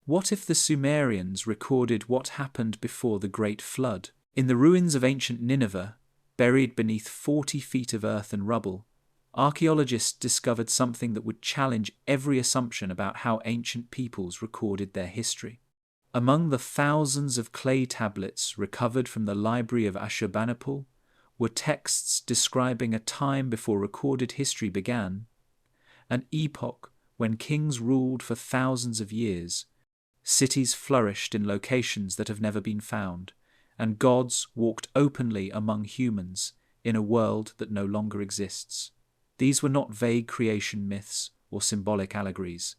What if the Sumerians recorded what happened before the Great Flood? In the ruins of ancient Nineveh, buried beneath 40 feet of earth and rubble, archaeologists discovered something that would challenge every assumption about how ancient peoples recorded their history. Among the thousands of clay tablets recovered from the library of Ashurbanipal were texts describing a time before recorded history began, an epoch when kings ruled for thousands of years, cities flourished in locations that have never been found, and gods walked openly among humans in a world that no longer exists. These were not vague creation myths or symbolic allegories.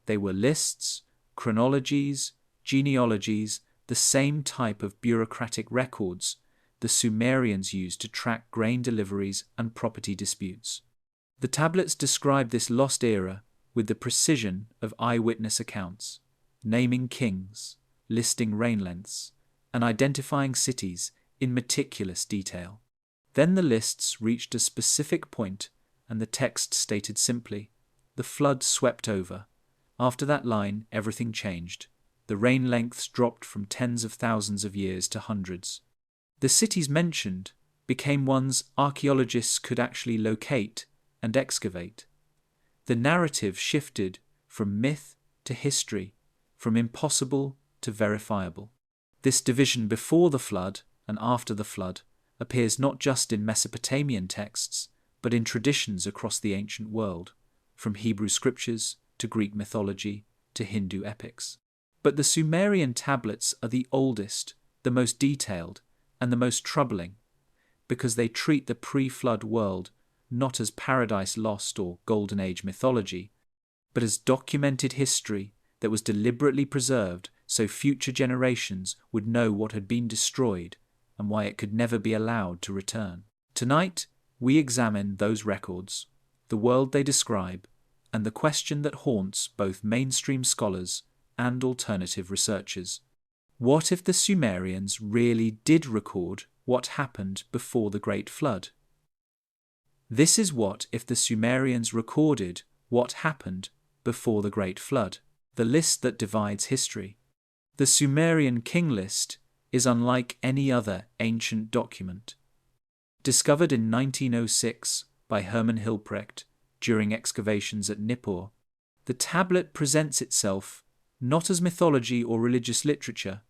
They were lists, chronologies, genealogies, the same type of bureaucratic records the Sumerians used to track grain deliveries and property disputes. The tablets describe this lost era with the precision of eyewitness accounts, naming kings, listing reign lengths, and identifying cities in meticulous detail. Then the lists reached a specific point, and the text stated simply, "The flood swept over. After that line, everything changed. The reign lengths dropped from tens of thousands of years to hundreds." The cities mentioned became ones archaeologists could actually locate and excavate. The narrative shifted from myth to history, from impossible to verifiable. This division before the flood and after the flood appears not just in Mesopotamian texts, but in traditions across the ancient world, from Hebrew scriptures to Greek mythology to Hindu epics. But the Sumerian tablets are the oldest, the most detailed, and the most troubling, because they treat the pre-flood world not as paradise lost or golden age mythology, but as documented history that was deliberately preserved so future generations would know what had been destroyed and why it could never be allowed to return. Tonight, we examine those records, the world they describe, and the question that haunts both mainstream scholars and alternative researchers. What if the Sumerians really did record what happened before the Great Flood? This is what if the Sumerians recorded what happened before the Great Flood, the list that divides history. The Sumerian king list is unlike any other ancient document. Discovered in 1906 by Hermann Hilprecht during excavations at Nippur, the tablet presents itself not as mythology or religious literature,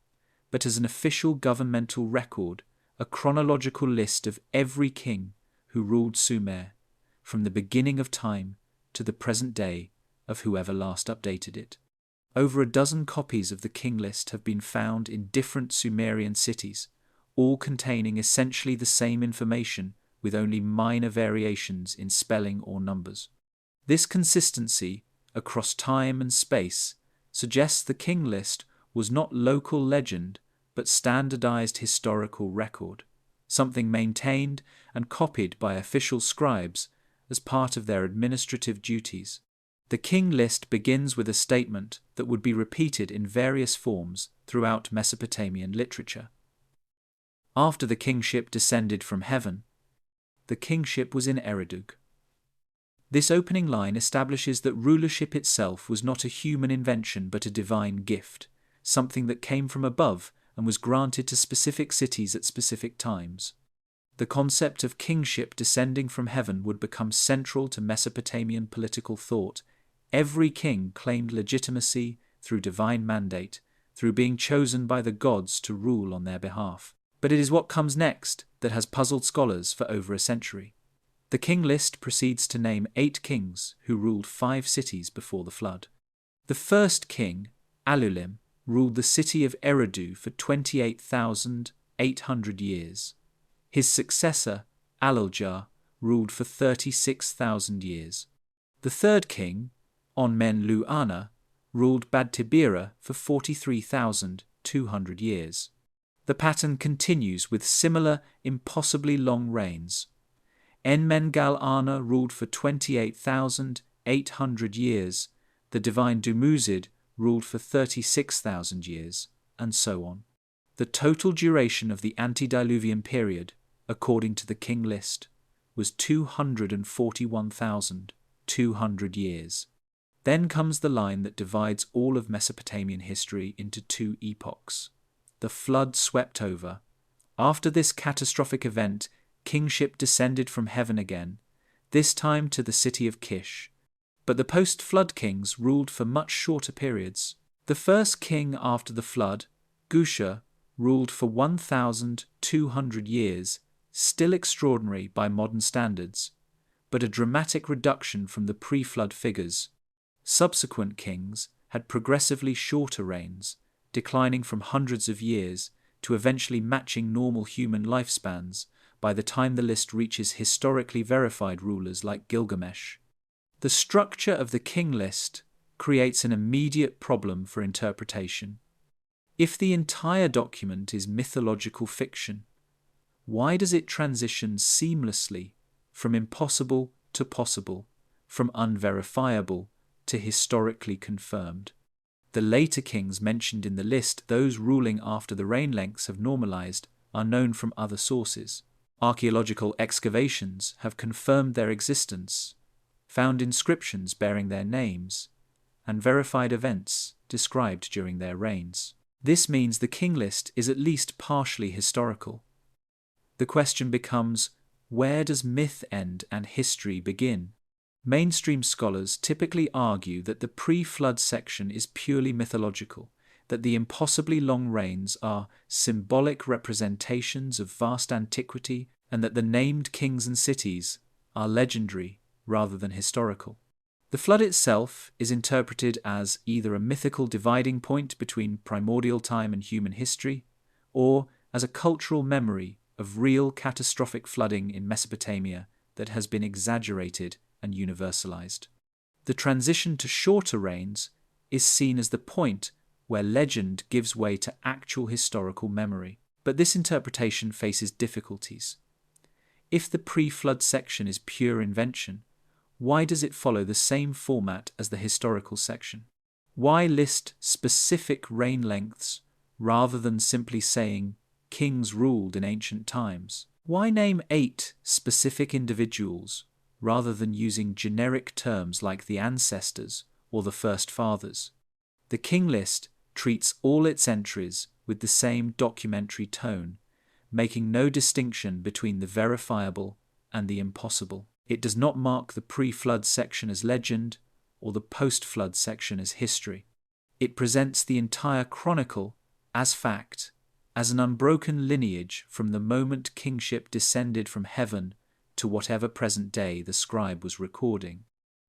but as an official governmental record, a chronological list of every king who ruled Sumer, from the beginning of time to the present day of whoever last updated it. Over a dozen copies of the king list have been found in different Sumerian cities, all containing essentially the same information with only minor variations in spelling or numbers. This consistency across time and space suggests the king list was not local legend but standardized historical record, something maintained and copied by official scribes as part of their administrative duties. The king list begins with a statement that would be repeated in various forms throughout Mesopotamian literature. After the kingship descended from heaven, the kingship was in Eredug. This opening line establishes that rulership itself was not a human invention but a divine gift, something that came from above and was granted to specific cities at specific times. The concept of kingship descending from heaven would become central to Mesopotamian political thought. Every king claimed legitimacy through divine mandate, through being chosen by the gods to rule on their behalf. But it is what comes next that has puzzled scholars for over a century. The king list proceeds to name 8 kings who ruled 5 cities before the flood. The first king, Alulim, ruled the city of Eridu for 28,800 years. His successor, Aluljar, ruled for 36,000 years. The third king, Onmen-Lu-Ana, ruled Bad-Tibira for 43,200 years. The pattern continues with similar, impossibly long reigns. Enmengal-Ana ruled for 28,800 years, the divine Dumuzid ruled for 36,000 years, and so on. The total duration of the antediluvian period, according to the king list, was 241,200 years. Then comes the line that divides all of Mesopotamian history into two epochs. The flood swept over. After this catastrophic event, kingship descended from heaven again, this time to the city of Kish. But the post-flood kings ruled for much shorter periods. The first king after the flood, Gushur, ruled for 1,200 years, still extraordinary by modern standards, but a dramatic reduction from the pre-flood figures. Subsequent kings had progressively shorter reigns, declining from hundreds of years to eventually matching normal human lifespans by the time the list reaches historically verified rulers like Gilgamesh. The structure of the king list creates an immediate problem for interpretation. If the entire document is mythological fiction, why does it transition seamlessly from impossible to possible, from unverifiable to historically confirmed? The later kings mentioned in the list, those ruling after the reign lengths have normalized, are known from other sources. Archaeological excavations have confirmed their existence, found inscriptions bearing their names, and verified events described during their reigns. This means the king list is at least partially historical. The question becomes, where does myth end and history begin? Mainstream scholars typically argue that the pre-flood section is purely mythological, that the impossibly long reigns are symbolic representations of vast antiquity, and that the named kings and cities are legendary rather than historical. The flood itself is interpreted as either a mythical dividing point between primordial time and human history, or as a cultural memory of real catastrophic flooding in Mesopotamia that has been exaggerated and universalized. The transition to shorter reigns is seen as the point where legend gives way to actual historical memory. But this interpretation faces difficulties. If the pre-flood section is pure invention, why does it follow the same format as the historical section? Why list specific reign lengths rather than simply saying kings ruled in ancient times? Why name 8 specific individuals rather than using generic terms like the ancestors or the first fathers? The king list treats all its entries with the same documentary tone, making no distinction between the verifiable and the impossible. It does not mark the pre-flood section as legend or the post-flood section as history. It presents the entire chronicle as fact, as an unbroken lineage from the moment kingship descended from heaven to whatever present day the scribe was recording.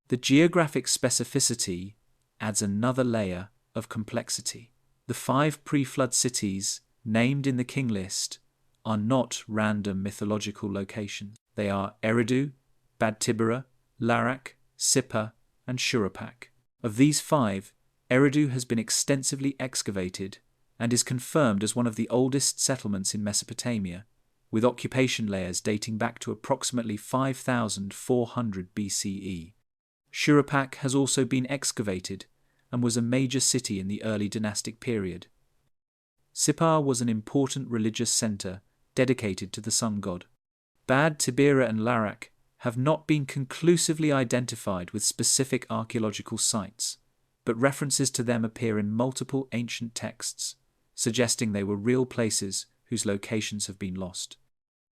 The geographic specificity adds another layer of complexity. The 5 pre-flood cities named in the king list are not random mythological locations. They are Eridu, Bad Tibera, Larak, Sippar, and Shuruppak. Of these 5, Eridu has been extensively excavated and is confirmed as one of the oldest settlements in Mesopotamia, with occupation layers dating back to approximately 5,400 BCE. Shuruppak has also been excavated and was a major city in the early dynastic period. Sippar was an important religious center dedicated to the sun god. Bad Tibera and Larak have not been conclusively identified with specific archaeological sites, but references to them appear in multiple ancient texts, suggesting they were real places whose locations have been lost.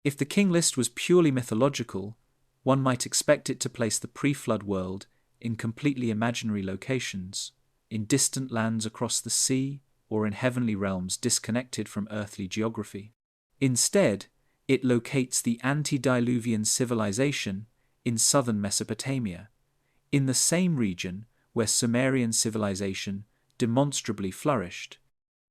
If the king list was purely mythological, one might expect it to place the pre-flood world in completely imaginary locations, in distant lands across the sea, or in heavenly realms disconnected from earthly geography. Instead, it locates the antediluvian civilization in southern Mesopotamia, in the same region where Sumerian civilization demonstrably flourished.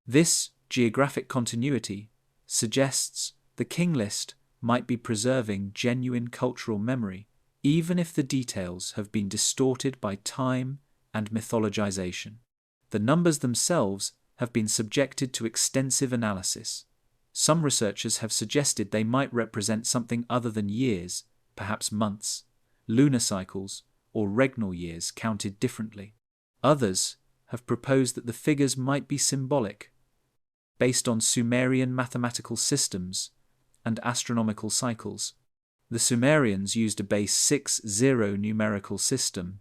This geographic continuity suggests the king list might be preserving genuine cultural memory, even if the details have been distorted by time and mythologization. The numbers themselves have been subjected to extensive analysis. Some researchers have suggested they might represent something other than years, perhaps months, lunar cycles, or regnal years counted differently. Others have proposed that the figures might be symbolic, based on Sumerian mathematical systems and astronomical cycles. The Sumerians used a base 6-0 numerical system,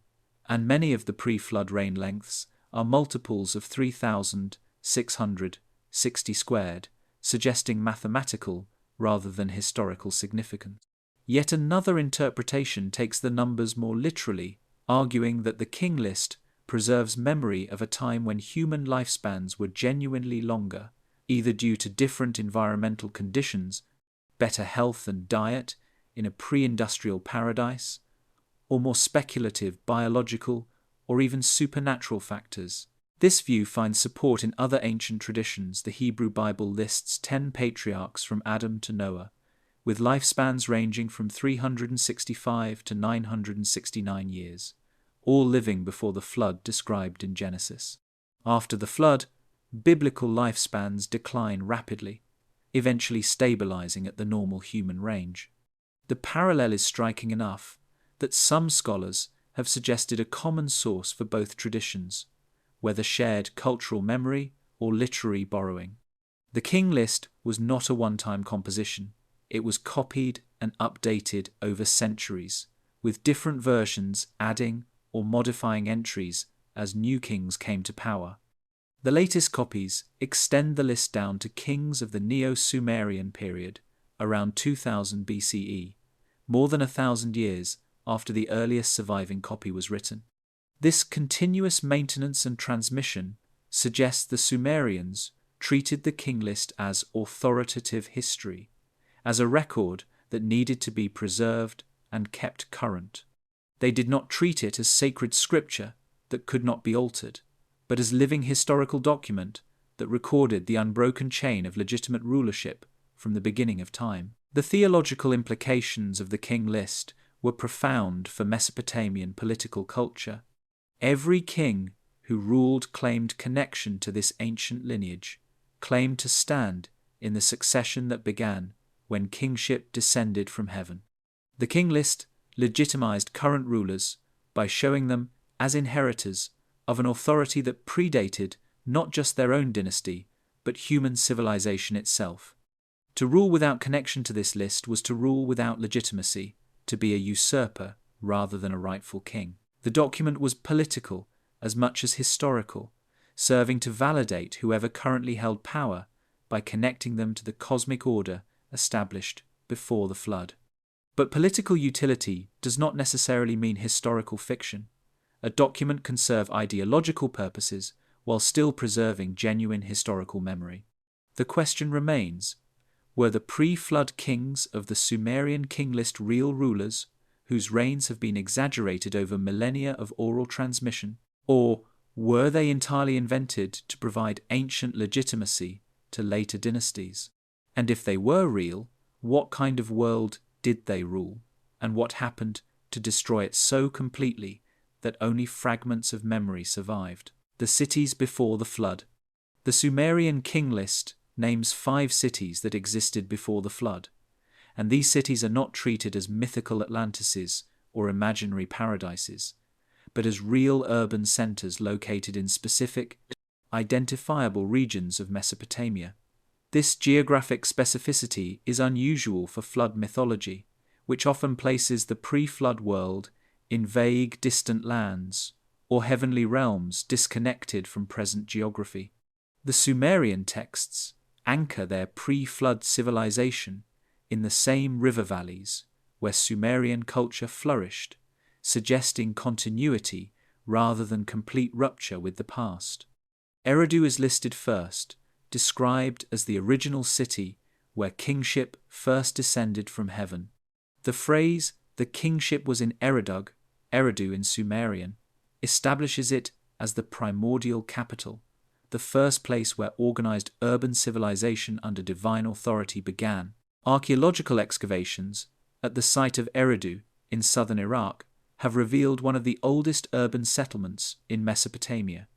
and many of the pre-flood reign lengths are multiples of 3,660 squared, suggesting mathematical rather than historical significance. Yet another interpretation takes the numbers more literally, arguing that the king list preserves memory of a time when human lifespans were genuinely longer, either due to different environmental conditions, better health and diet in a pre-industrial paradise, or more speculative biological or even supernatural factors. This view finds support in other ancient traditions. The Hebrew Bible lists 10 patriarchs from Adam to Noah, with lifespans ranging from 365 to 969 years, all living before the flood described in Genesis. After the flood, biblical lifespans decline rapidly, eventually stabilizing at the normal human range. The parallel is striking enough that some scholars have suggested a common source for both traditions, whether shared cultural memory or literary borrowing. The king list was not a one-time composition. It was copied and updated over centuries, with different versions adding or modifying entries as new kings came to power. The latest copies extend the list down to kings of the Neo-Sumerian period, around 2000 BCE, more than 1,000 years after the earliest surviving copy was written. This continuous maintenance and transmission suggests the Sumerians treated the king list as authoritative history, as a record that needed to be preserved and kept current. They did not treat it as sacred scripture that could not be altered, but as living historical document that recorded the unbroken chain of legitimate rulership from the beginning of time. The theological implications of the king list were profound for Mesopotamian political culture. Every king who ruled claimed connection to this ancient lineage, claimed to stand in the succession that began when kingship descended from heaven. The king list legitimized current rulers by showing them as inheritors of an authority that predated not just their own dynasty, but human civilization itself. To rule without connection to this list was to rule without legitimacy, to be a usurper rather than a rightful king. The document was political as much as historical, serving to validate whoever currently held power by connecting them to the cosmic order established before the flood. But political utility does not necessarily mean historical fiction. A document can serve ideological purposes while still preserving genuine historical memory. The question remains, were the pre-flood kings of the Sumerian king list real rulers whose reigns have been exaggerated over millennia of oral transmission, or were they entirely invented to provide ancient legitimacy to later dynasties? And if they were real, what kind of world did they rule, and what happened to destroy it so completely that only fragments of memory survived? The cities before the flood. The Sumerian king list names 5 cities that existed before the flood, and these cities are not treated as mythical Atlantises or imaginary paradises, but as real urban centers located in specific, identifiable regions of Mesopotamia. This geographic specificity is unusual for flood mythology, which often places the pre-flood world in vague, distant lands or heavenly realms disconnected from present geography. The Sumerian texts anchor their pre-flood civilization in the same river valleys where Sumerian culture flourished, suggesting continuity rather than complete rupture with the past. Eridu is listed first, described as the original city where kingship first descended from heaven. The phrase, "the kingship was in Eridu" in Sumerian, establishes it as the primordial capital, the first place where organized urban civilization under divine authority began. Archaeological excavations at the site of Eridu in southern Iraq have revealed one of the oldest urban settlements in Mesopotamia,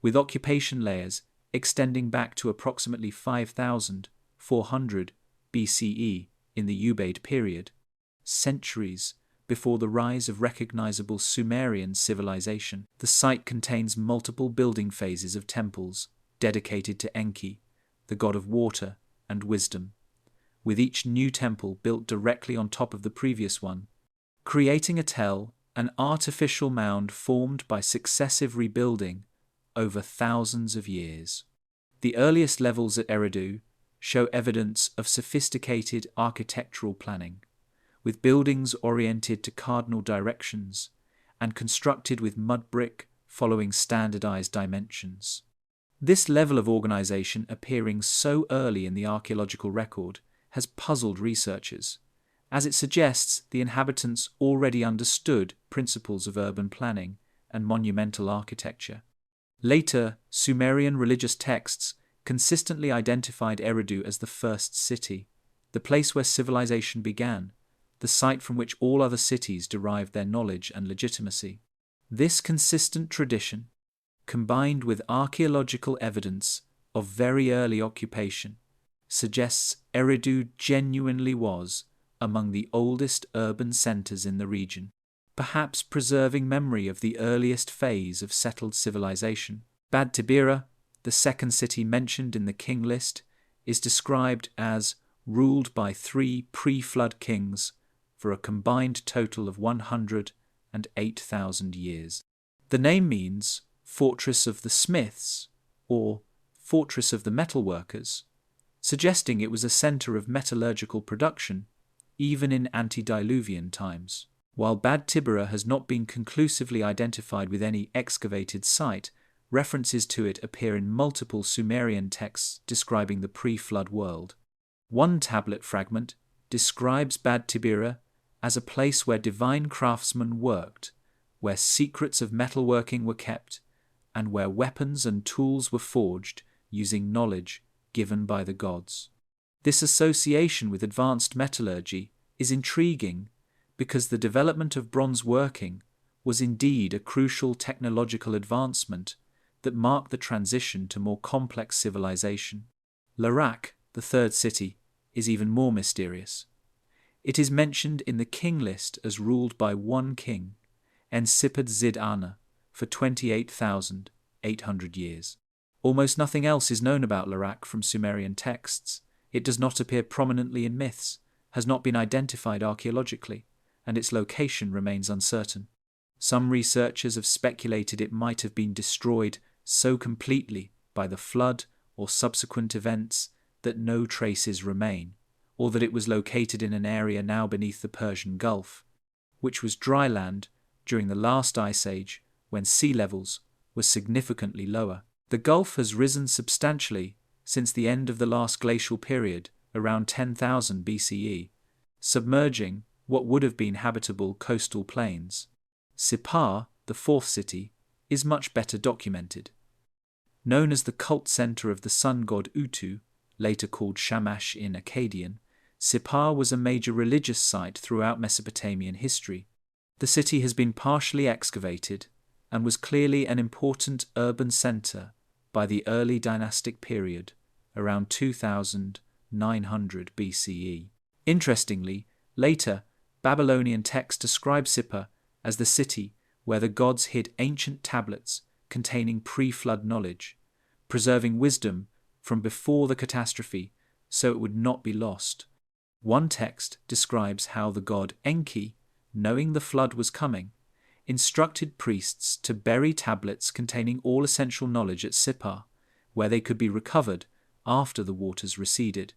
with occupation layers extending back to approximately 5,400 BCE in the Ubaid period, centuries before the rise of recognizable Sumerian civilization. The site contains multiple building phases of temples dedicated to Enki, the god of water and wisdom, with each new temple built directly on top of the previous one, creating a tell an artificial mound formed by successive rebuilding over thousands of years. The earliest levels at Eridu show evidence of sophisticated architectural planning, with buildings oriented to cardinal directions and constructed with mud brick following standardized dimensions. This level of organization appearing so early in the archaeological record has puzzled researchers, as it suggests the inhabitants already understood principles of urban planning and monumental architecture. Later, Sumerian religious texts consistently identified Eridu as the first city, the place where civilization began, the site from which all other cities derived their knowledge and legitimacy. This consistent tradition, combined with archaeological evidence of very early occupation, suggests Eridu genuinely was among the oldest urban centers in the region, perhaps preserving memory of the earliest phase of settled civilization. Bad Tibira, the second city mentioned in the king list, is described as ruled by 3 pre-flood kings for a combined total of 108,000 years. The name means Fortress of the Smiths or Fortress of the Metalworkers, suggesting it was a center of metallurgical production even in antediluvian times. While Bad Tibira has not been conclusively identified with any excavated site, references to it appear in multiple Sumerian texts describing the pre-flood world. One tablet fragment describes Bad Tibira as a place where divine craftsmen worked, where secrets of metalworking were kept, and where weapons and tools were forged using knowledge given by the gods. This association with advanced metallurgy is intriguing because the development of bronze working was indeed a crucial technological advancement that marked the transition to more complex civilization. Larak, the third city, is even more mysterious. It is mentioned in the king list as ruled by one king, Ensipad Zid-Ana, for 28,800 years. Almost nothing else is known about Larak from Sumerian texts. It does not appear prominently in myths, has not been identified archaeologically, and its location remains uncertain. Some researchers have speculated it might have been destroyed so completely by the flood or subsequent events that no traces remain, or that it was located in an area now beneath the Persian Gulf, which was dry land during the last ice age when sea levels were significantly lower. The Gulf has risen substantially since the end of the last glacial period, around 10,000 BCE, submerging what would have been habitable coastal plains. Sippar, the fourth city, is much better documented. Known as the cult center of the sun god Utu, later called Shamash in Akkadian, Sippar was a major religious site throughout Mesopotamian history. The city has been partially excavated and was clearly an important urban center by the early dynastic period, around 2900 BCE. Interestingly, later, Babylonian texts describe Sippar as the city where the gods hid ancient tablets containing pre-flood knowledge, preserving wisdom from before the catastrophe so it would not be lost. One text describes how the god Enki, knowing the flood was coming, instructed priests to bury tablets containing all essential knowledge at Sippar, where they could be recovered after the waters receded.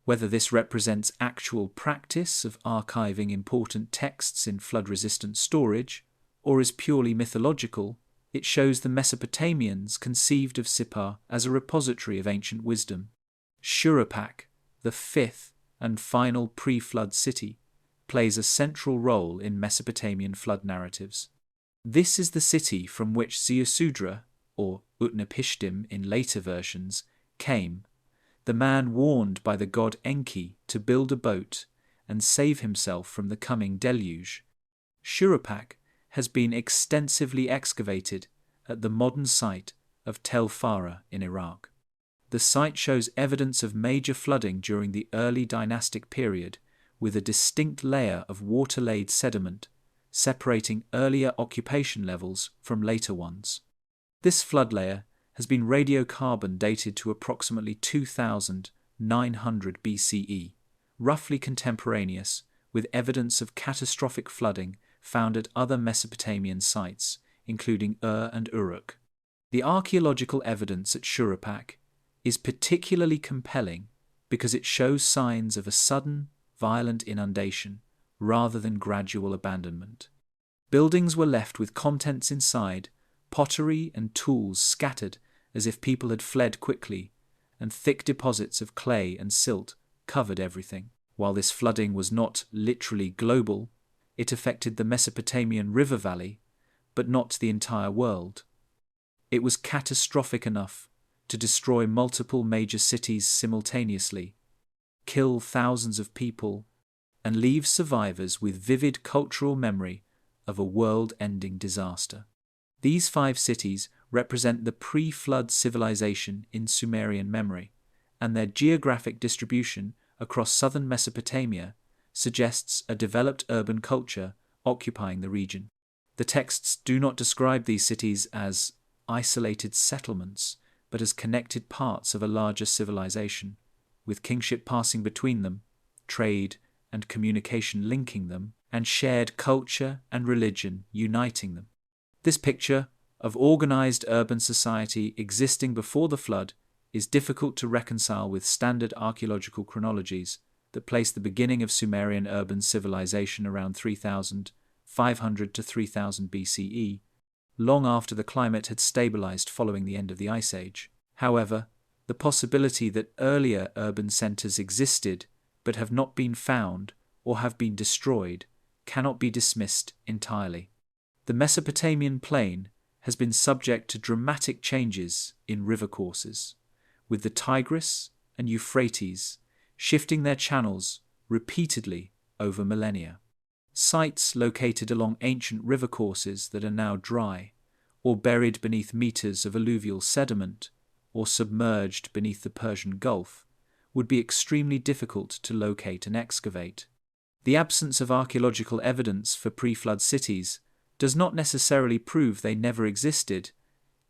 Whether this represents actual practice of archiving important texts in flood-resistant storage, or is purely mythological, it shows the Mesopotamians conceived of Sippar as a repository of ancient wisdom. Shuruppak, the fifth and final pre-flood city, plays a central role in Mesopotamian flood narratives. This is the city from which Ziusudra, or Utnapishtim in later versions, came, the man warned by the god Enki to build a boat and save himself from the coming deluge. Shuruppak has been extensively excavated at the modern site of Tel Farah in Iraq. The site shows evidence of major flooding during the early dynastic period, with a distinct layer of water-laid sediment separating earlier occupation levels from later ones. This flood layer has been radiocarbon dated to approximately 2900 BCE, roughly contemporaneous with evidence of catastrophic flooding found at other Mesopotamian sites, including Ur and Uruk. The archaeological evidence at Shuruppak is particularly compelling because it shows signs of a sudden, violent inundation rather than gradual abandonment. Buildings were left with contents inside, pottery and tools scattered as if people had fled quickly, and thick deposits of clay and silt covered everything. While this flooding was not literally global, it affected the Mesopotamian river valley, but not the entire world. It was catastrophic enough to destroy multiple major cities simultaneously, kill thousands of people, and leave survivors with vivid cultural memory of a world-ending disaster. These 5 cities represent the pre-flood civilization in Sumerian memory, and their geographic distribution across southern Mesopotamia suggests a developed urban culture occupying the region. The texts do not describe these cities as isolated settlements, but as connected parts of a larger civilization, with kingship passing between them, trade and communication linking them, and shared culture and religion uniting them. This picture of organized urban society existing before the flood is difficult to reconcile with standard archaeological chronologies that place the beginning of Sumerian urban civilization around 3500 to 3000 BCE, long after the climate had stabilized following the end of the Ice Age. However, the possibility that earlier urban centers existed but have not been found or have been destroyed cannot be dismissed entirely. The Mesopotamian plain has been subject to dramatic changes in river courses, with the Tigris and Euphrates shifting their channels repeatedly over millennia. Sites located along ancient river courses that are now dry, or buried beneath meters of alluvial sediment, or submerged beneath the Persian Gulf, would be extremely difficult to locate and excavate. The absence of archaeological evidence for pre-flood cities does not necessarily prove they never existed.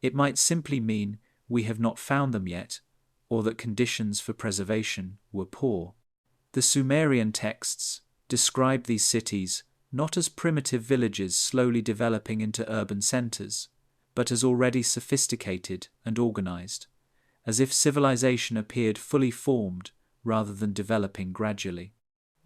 It might simply mean we have not found them yet, or that conditions for preservation were poor. The Sumerian texts describe these cities not as primitive villages slowly developing into urban centers, but as already sophisticated and organized, as if civilization appeared fully formed rather than developing gradually.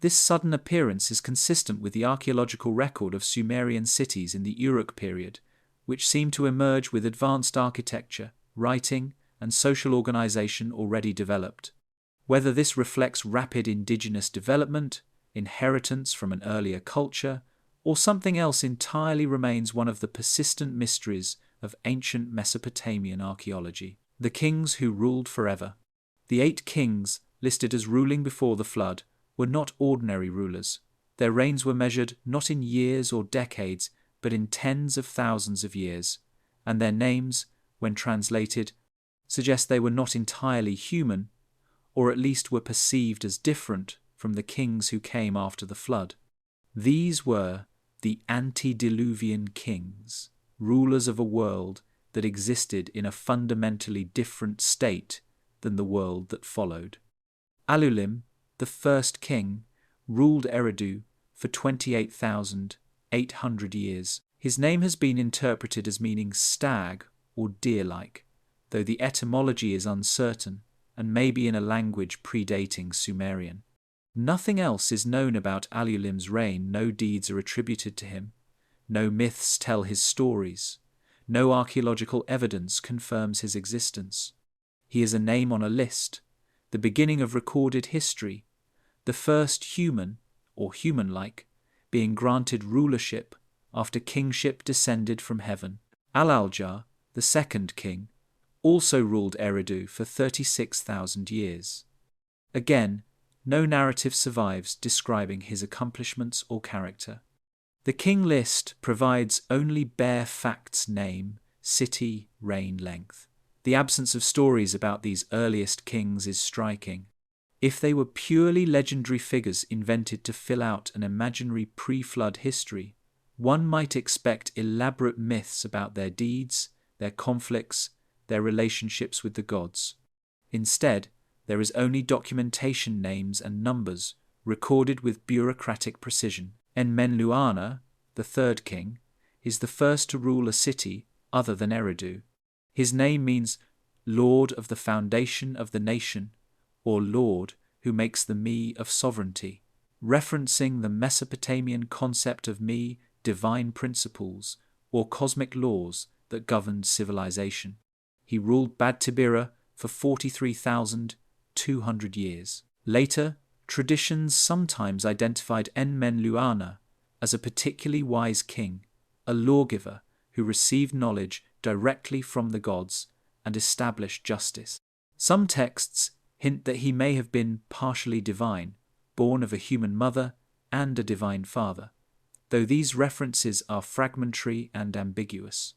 This sudden appearance is consistent with the archaeological record of Sumerian cities in the Uruk period, which seem to emerge with advanced architecture, writing, and social organization already developed. Whether this reflects rapid indigenous development, inheritance from an earlier culture, or something else entirely remains one of the persistent mysteries of ancient Mesopotamian archaeology. The kings who ruled forever. The 8 kings listed as ruling before the flood were not ordinary rulers. Their reigns were measured not in years or decades, but in tens of thousands of years, and their names, when translated, suggest they were not entirely human, or at least were perceived as different from the kings who came after the flood. These were the antediluvian kings, rulers of a world that existed in a fundamentally different state than the world that followed. Alulim, the first king, ruled Eridu for 28,800 years. His name has been interpreted as meaning stag or deer-like, though the etymology is uncertain and may be in a language predating Sumerian. Nothing else is known about Alulim's reign. No deeds are attributed to him. No myths tell his stories. No archaeological evidence confirms his existence. He is a name on a list, the beginning of recorded history, the first human, or human-like, being granted rulership after kingship descended from heaven. Alaljar, the second king, also ruled Eridu for 36,000 years. Again, no narrative survives describing his accomplishments or character. The king list provides only bare facts: name, city, reign length. The absence of stories about these earliest kings is striking. If they were purely legendary figures invented to fill out an imaginary pre-flood history, one might expect elaborate myths about their deeds, their conflicts, their relationships with the gods. Instead, there is only documentation, names and numbers, recorded with bureaucratic precision. Enmenluana, the third king, is the first to rule a city other than Eridu. His name means Lord of the foundation of the nation, or Lord who makes the me of sovereignty, referencing the Mesopotamian concept of me, divine principles, or cosmic laws that governed civilization. He ruled Bad Tibira for 43,200 years. Later, traditions sometimes identified Enmenluana as a particularly wise king, a lawgiver who received knowledge directly from the gods and established justice. Some texts hint that he may have been partially divine, born of a human mother and a divine father, though these references are fragmentary and ambiguous.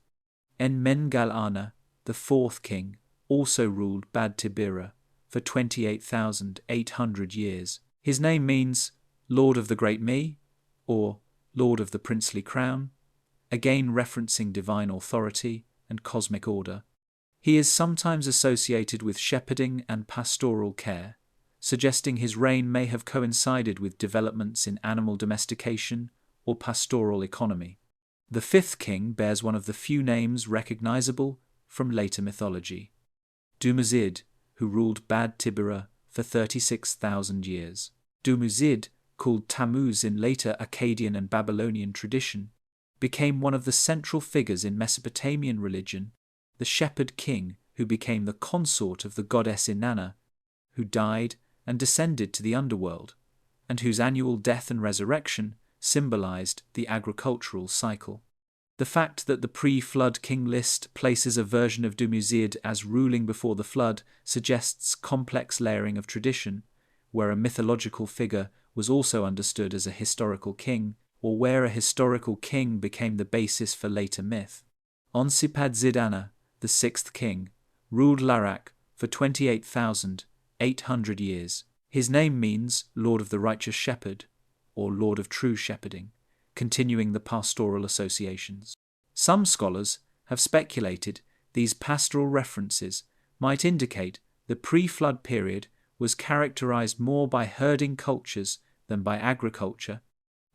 Enmengalana, the fourth king, also ruled Bad Tibira for 28,800 years. His name means Lord of the Great Me, or Lord of the Princely Crown, again referencing divine authority and cosmic order. He is sometimes associated with shepherding and pastoral care, suggesting his reign may have coincided with developments in animal domestication or pastoral economy. The fifth king bears one of the few names recognizable from later mythology, Dumuzid, who ruled Bad Tibira for 36,000 years. Dumuzid, called Tammuz in later Akkadian and Babylonian tradition, became one of the central figures in Mesopotamian religion, the shepherd king who became the consort of the goddess Inanna, who died and descended to the underworld, and whose annual death and resurrection symbolized the agricultural cycle. The fact that the pre-flood king list places a version of Dumuzid as ruling before the flood suggests complex layering of tradition, where a mythological figure was also understood as a historical king, or where a historical king became the basis for later myth. Onsipad-Zidana, the sixth king, ruled Larak for 28,800 years. His name means Lord of the Righteous Shepherd, or Lord of True Shepherding, continuing the pastoral associations. Some scholars have speculated these pastoral references might indicate the pre-flood period was characterized more by herding cultures than by agriculture,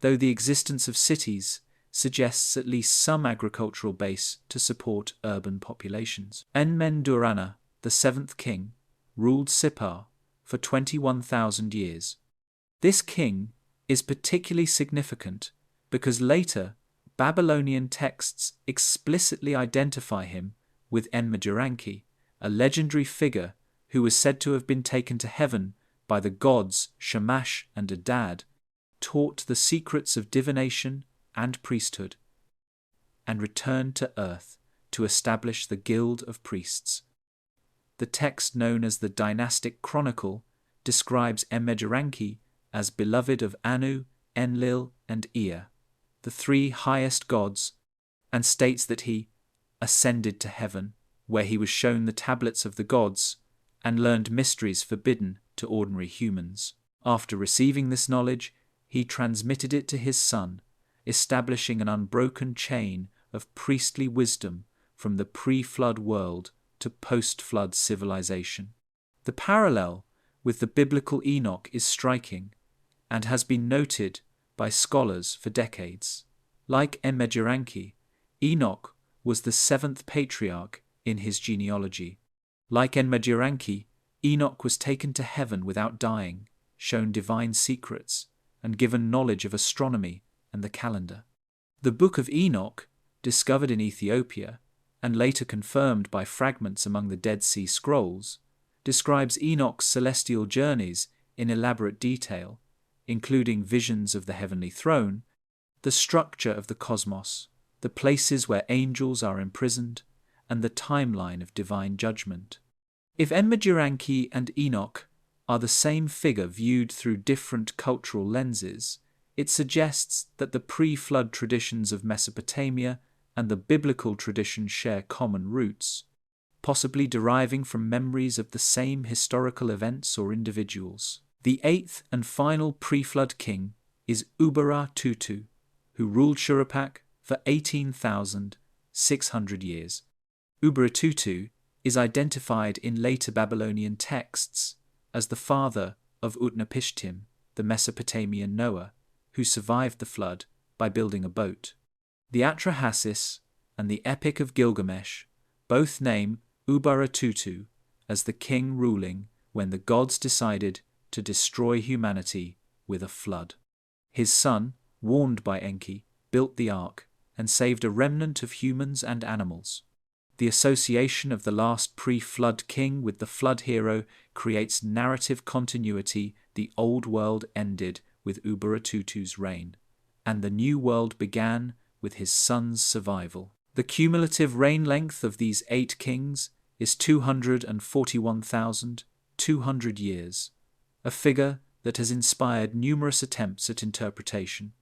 though the existence of cities suggests at least some agricultural base to support urban populations. Enmen-Durana, the seventh king, ruled Sippar for 21,000 years. This king is particularly significant because later Babylonian texts explicitly identify him with Enmeduranki, a legendary figure who was said to have been taken to heaven by the gods Shamash and Adad, taught the secrets of divination and priesthood, and returned to earth to establish the Guild of Priests. The text known as the Dynastic Chronicle describes Enmeduranki as beloved of Anu, Enlil, and Ea, the three highest gods, and states that he ascended to heaven, where he was shown the tablets of the gods and learned mysteries forbidden to ordinary humans. After receiving this knowledge, he transmitted it to his son, establishing an unbroken chain of priestly wisdom from the pre-flood world to post-flood civilization. The parallel with the biblical Enoch is striking and has been noted by scholars for decades. Like Enmeduranki, Enoch was the seventh patriarch in his genealogy. Like Enmeduranki, Enoch was taken to heaven without dying, shown divine secrets, and given knowledge of astronomy and the calendar. The Book of Enoch, discovered in Ethiopia and later confirmed by fragments among the Dead Sea Scrolls, describes Enoch's celestial journeys in elaborate detail, including visions of the heavenly throne, the structure of the cosmos, the places where angels are imprisoned, and the timeline of divine judgment. If Enmeduranki and Enoch are the same figure viewed through different cultural lenses, it suggests that the pre-flood traditions of Mesopotamia and the biblical tradition share common roots, possibly deriving from memories of the same historical events or individuals. The eighth and final pre-flood king is Ubara-Tutu, who ruled Shuruppak for 18,600 years. Ubara-Tutu is identified in later Babylonian texts as the father of Utnapishtim, the Mesopotamian Noah, who survived the flood by building a boat. The Atrahasis and the Epic of Gilgamesh both name Ubaratutu as the king ruling when the gods decided to destroy humanity with a flood. His son, warned by Enki, built the ark and saved a remnant of humans and animals. The association of the last pre-flood king with the flood hero creates narrative continuity. The old world ended with Ubaratutu's reign, and the new world began with his son's survival. The cumulative reign length of these 8 kings is 241,200 years, a figure that has inspired numerous attempts at interpretation.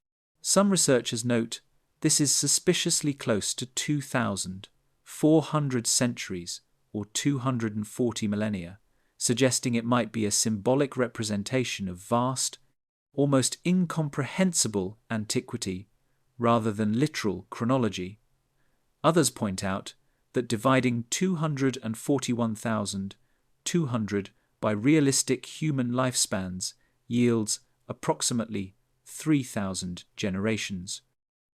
Some researchers note this is suspiciously close to 2,400 centuries or 240 millennia, suggesting it might be a symbolic representation of vast, almost incomprehensible antiquity rather than literal chronology. Others point out that dividing 241,200 by realistic human lifespans yields approximately 3,000 generations,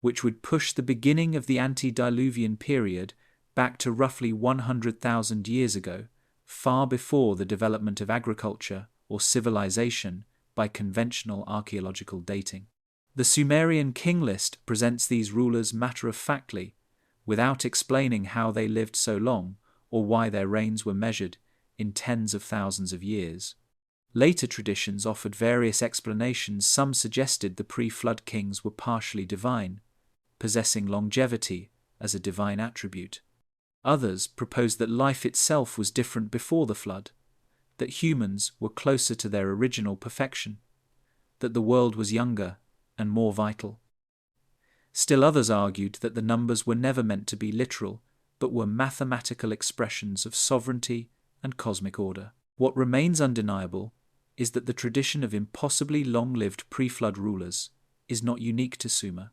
which would push the beginning of the antediluvian period back to roughly 100,000 years ago, far before the development of agriculture or civilization by conventional archaeological dating. The Sumerian king list presents these rulers matter-of-factly, without explaining how they lived so long or why their reigns were measured in tens of thousands of years. Later traditions offered various explanations. Some suggested the pre-flood kings were partially divine, possessing longevity as a divine attribute. Others proposed that life itself was different before the flood, that humans were closer to their original perfection, that the world was younger and more vital. Still others argued that the numbers were never meant to be literal, but were mathematical expressions of sovereignty and cosmic order. What remains undeniable is that the tradition of impossibly long-lived pre-flood rulers is not unique to Sumer.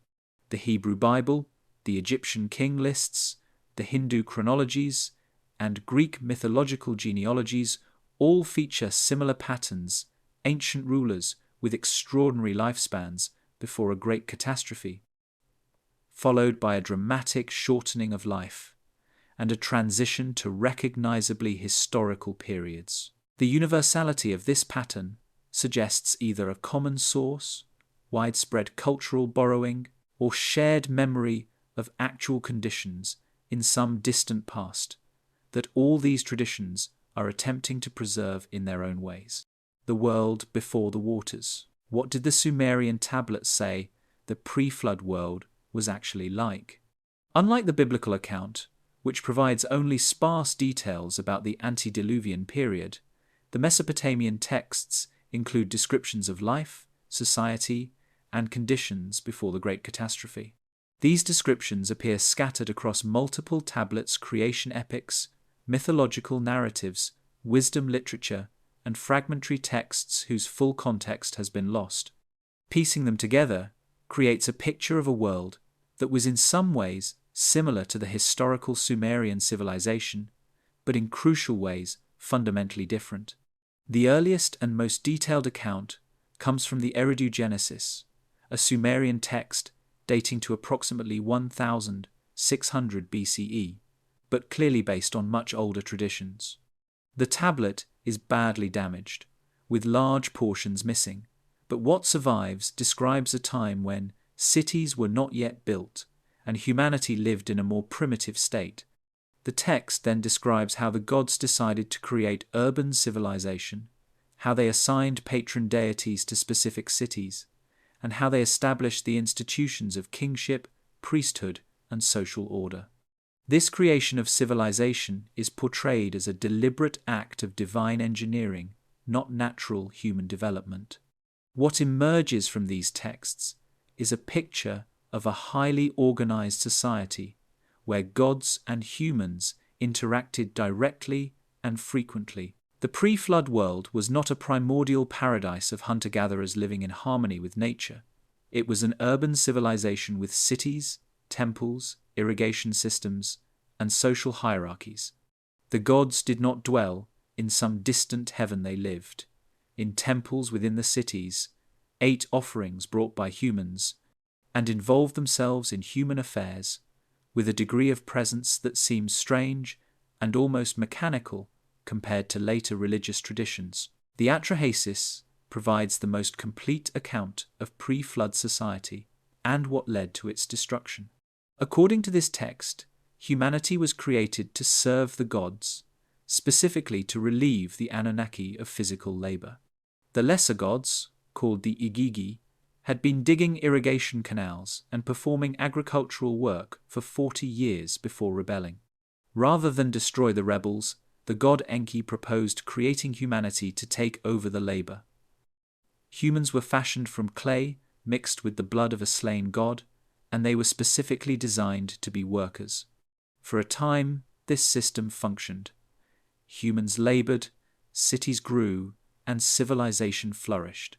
The Hebrew Bible, the Egyptian king lists, the Hindu chronologies, and Greek mythological genealogies all feature similar patterns: ancient rulers with extraordinary lifespans before a great catastrophe, followed by a dramatic shortening of life, and a transition to recognizably historical periods. The universality of this pattern suggests either a common source, widespread cultural borrowing, or shared memory of actual conditions in some distant past that all these traditions are attempting to preserve in their own ways. The world before the waters. What did the Sumerian tablets say the pre-flood world was actually like? Unlike the biblical account, which provides only sparse details about the antediluvian period, the Mesopotamian texts include descriptions of life, society, and conditions before the Great Catastrophe. These descriptions appear scattered across multiple tablets, creation epics, mythological narratives, wisdom literature, and fragmentary texts whose full context has been lost. Piecing them together creates a picture of a world that was in some ways similar to the historical Sumerian civilization, but in crucial ways fundamentally different. The earliest and most detailed account comes from the Eridu Genesis, a Sumerian text dating to approximately 1,600 BCE, but clearly based on much older traditions. The tablet is badly damaged, with large portions missing, but what survives describes a time when cities were not yet built and humanity lived in a more primitive state. The text then describes how the gods decided to create urban civilization, how they assigned patron deities to specific cities, and how they established the institutions of kingship, priesthood, and social order. This creation of civilization is portrayed as a deliberate act of divine engineering, not natural human development. What emerges from these texts is a picture of a highly organized society where gods and humans interacted directly and frequently. The pre-flood world was not a primordial paradise of hunter-gatherers living in harmony with nature. It was an urban civilization with cities, temples, irrigation systems, and social hierarchies. The gods did not dwell in some distant heaven. They lived in temples within the cities, ate offerings brought by humans, and involve themselves in human affairs with a degree of presence that seems strange and almost mechanical compared to later religious traditions. The Atrahasis provides the most complete account of pre-flood society and what led to its destruction. According to this text, humanity was created to serve the gods, specifically to relieve the Anunnaki of physical labor. The lesser gods, called the Igigi, had been digging irrigation canals and performing agricultural work for 40 years before rebelling. Rather than destroy the rebels, the god Enki proposed creating humanity to take over the labor. Humans were fashioned from clay mixed with the blood of a slain god, and they were specifically designed to be workers. For a time, this system functioned. Humans labored, cities grew, and civilization flourished.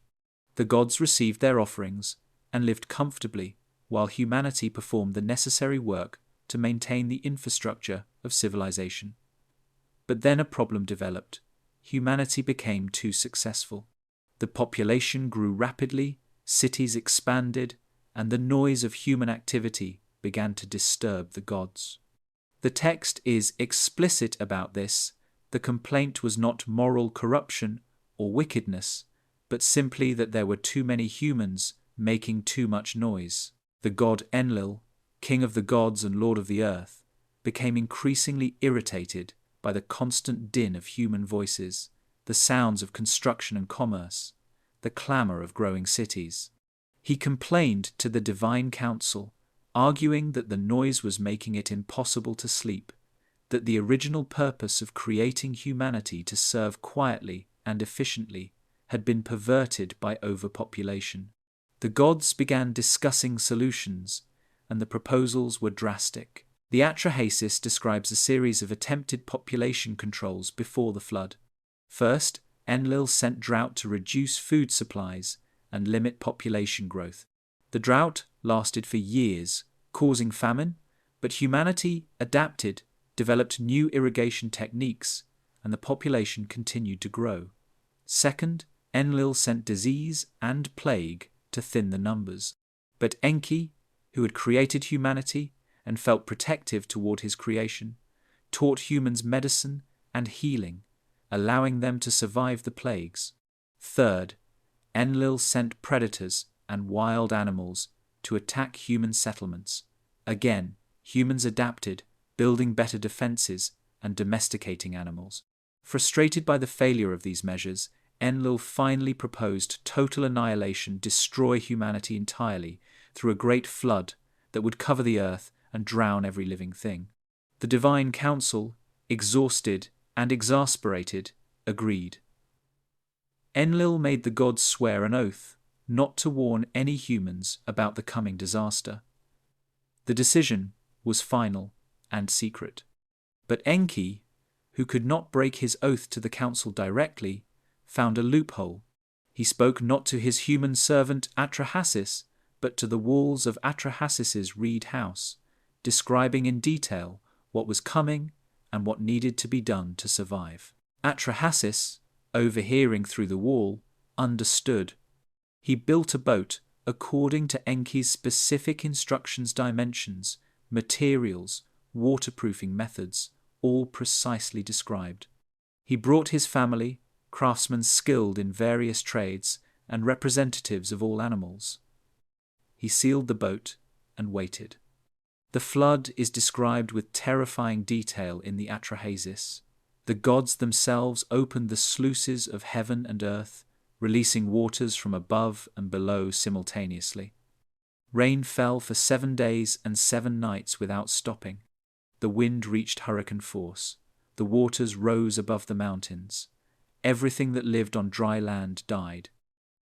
The gods received their offerings and lived comfortably while humanity performed the necessary work to maintain the infrastructure of civilization. But then a problem developed. Humanity became too successful. The population grew rapidly, cities expanded, and the noise of human activity began to disturb the gods. The text is explicit about this. The complaint was not moral corruption or wickedness, but simply that there were too many humans making too much noise. The god Enlil, king of the gods and lord of the earth, became increasingly irritated by the constant din of human voices, the sounds of construction and commerce, the clamor of growing cities. He complained to the divine council, arguing that the noise was making it impossible to sleep, that the original purpose of creating humanity to serve quietly and efficiently had been perverted by overpopulation. The gods began discussing solutions, and the proposals were drastic. The Atrahasis describes a series of attempted population controls before the flood. First, Enlil sent drought to reduce food supplies and limit population growth. The drought lasted for years, causing famine, but humanity adapted, developed new irrigation techniques, and the population continued to grow. Second, Enlil sent disease and plague to thin the numbers. But Enki, who had created humanity and felt protective toward his creation, taught humans medicine and healing, allowing them to survive the plagues. Third, Enlil sent predators and wild animals to attack human settlements. Again, humans adapted, building better defenses and domesticating animals. Frustrated by the failure of these measures, Enlil finally proposed total annihilation, destroy humanity entirely through a great flood that would cover the earth and drown every living thing. The divine council, exhausted and exasperated, agreed. Enlil made the gods swear an oath not to warn any humans about the coming disaster. The decision was final and secret. But Enki, who could not break his oath to the council directly, found a loophole. He spoke not to his human servant Atrahasis, but to the walls of Atrahasis's reed house, describing in detail what was coming and what needed to be done to survive. Atrahasis, overhearing through the wall, understood. He built a boat according to Enki's specific instructions, dimensions, materials, waterproofing methods, all precisely described. He brought his family, craftsmen skilled in various trades, and representatives of all animals. He sealed the boat and waited. The flood is described with terrifying detail in the Atrahasis. The gods themselves opened the sluices of heaven and earth, releasing waters from above and below simultaneously. Rain fell for 7 days and 7 nights without stopping. The wind reached hurricane force. The waters rose above the mountains. Everything that lived on dry land died.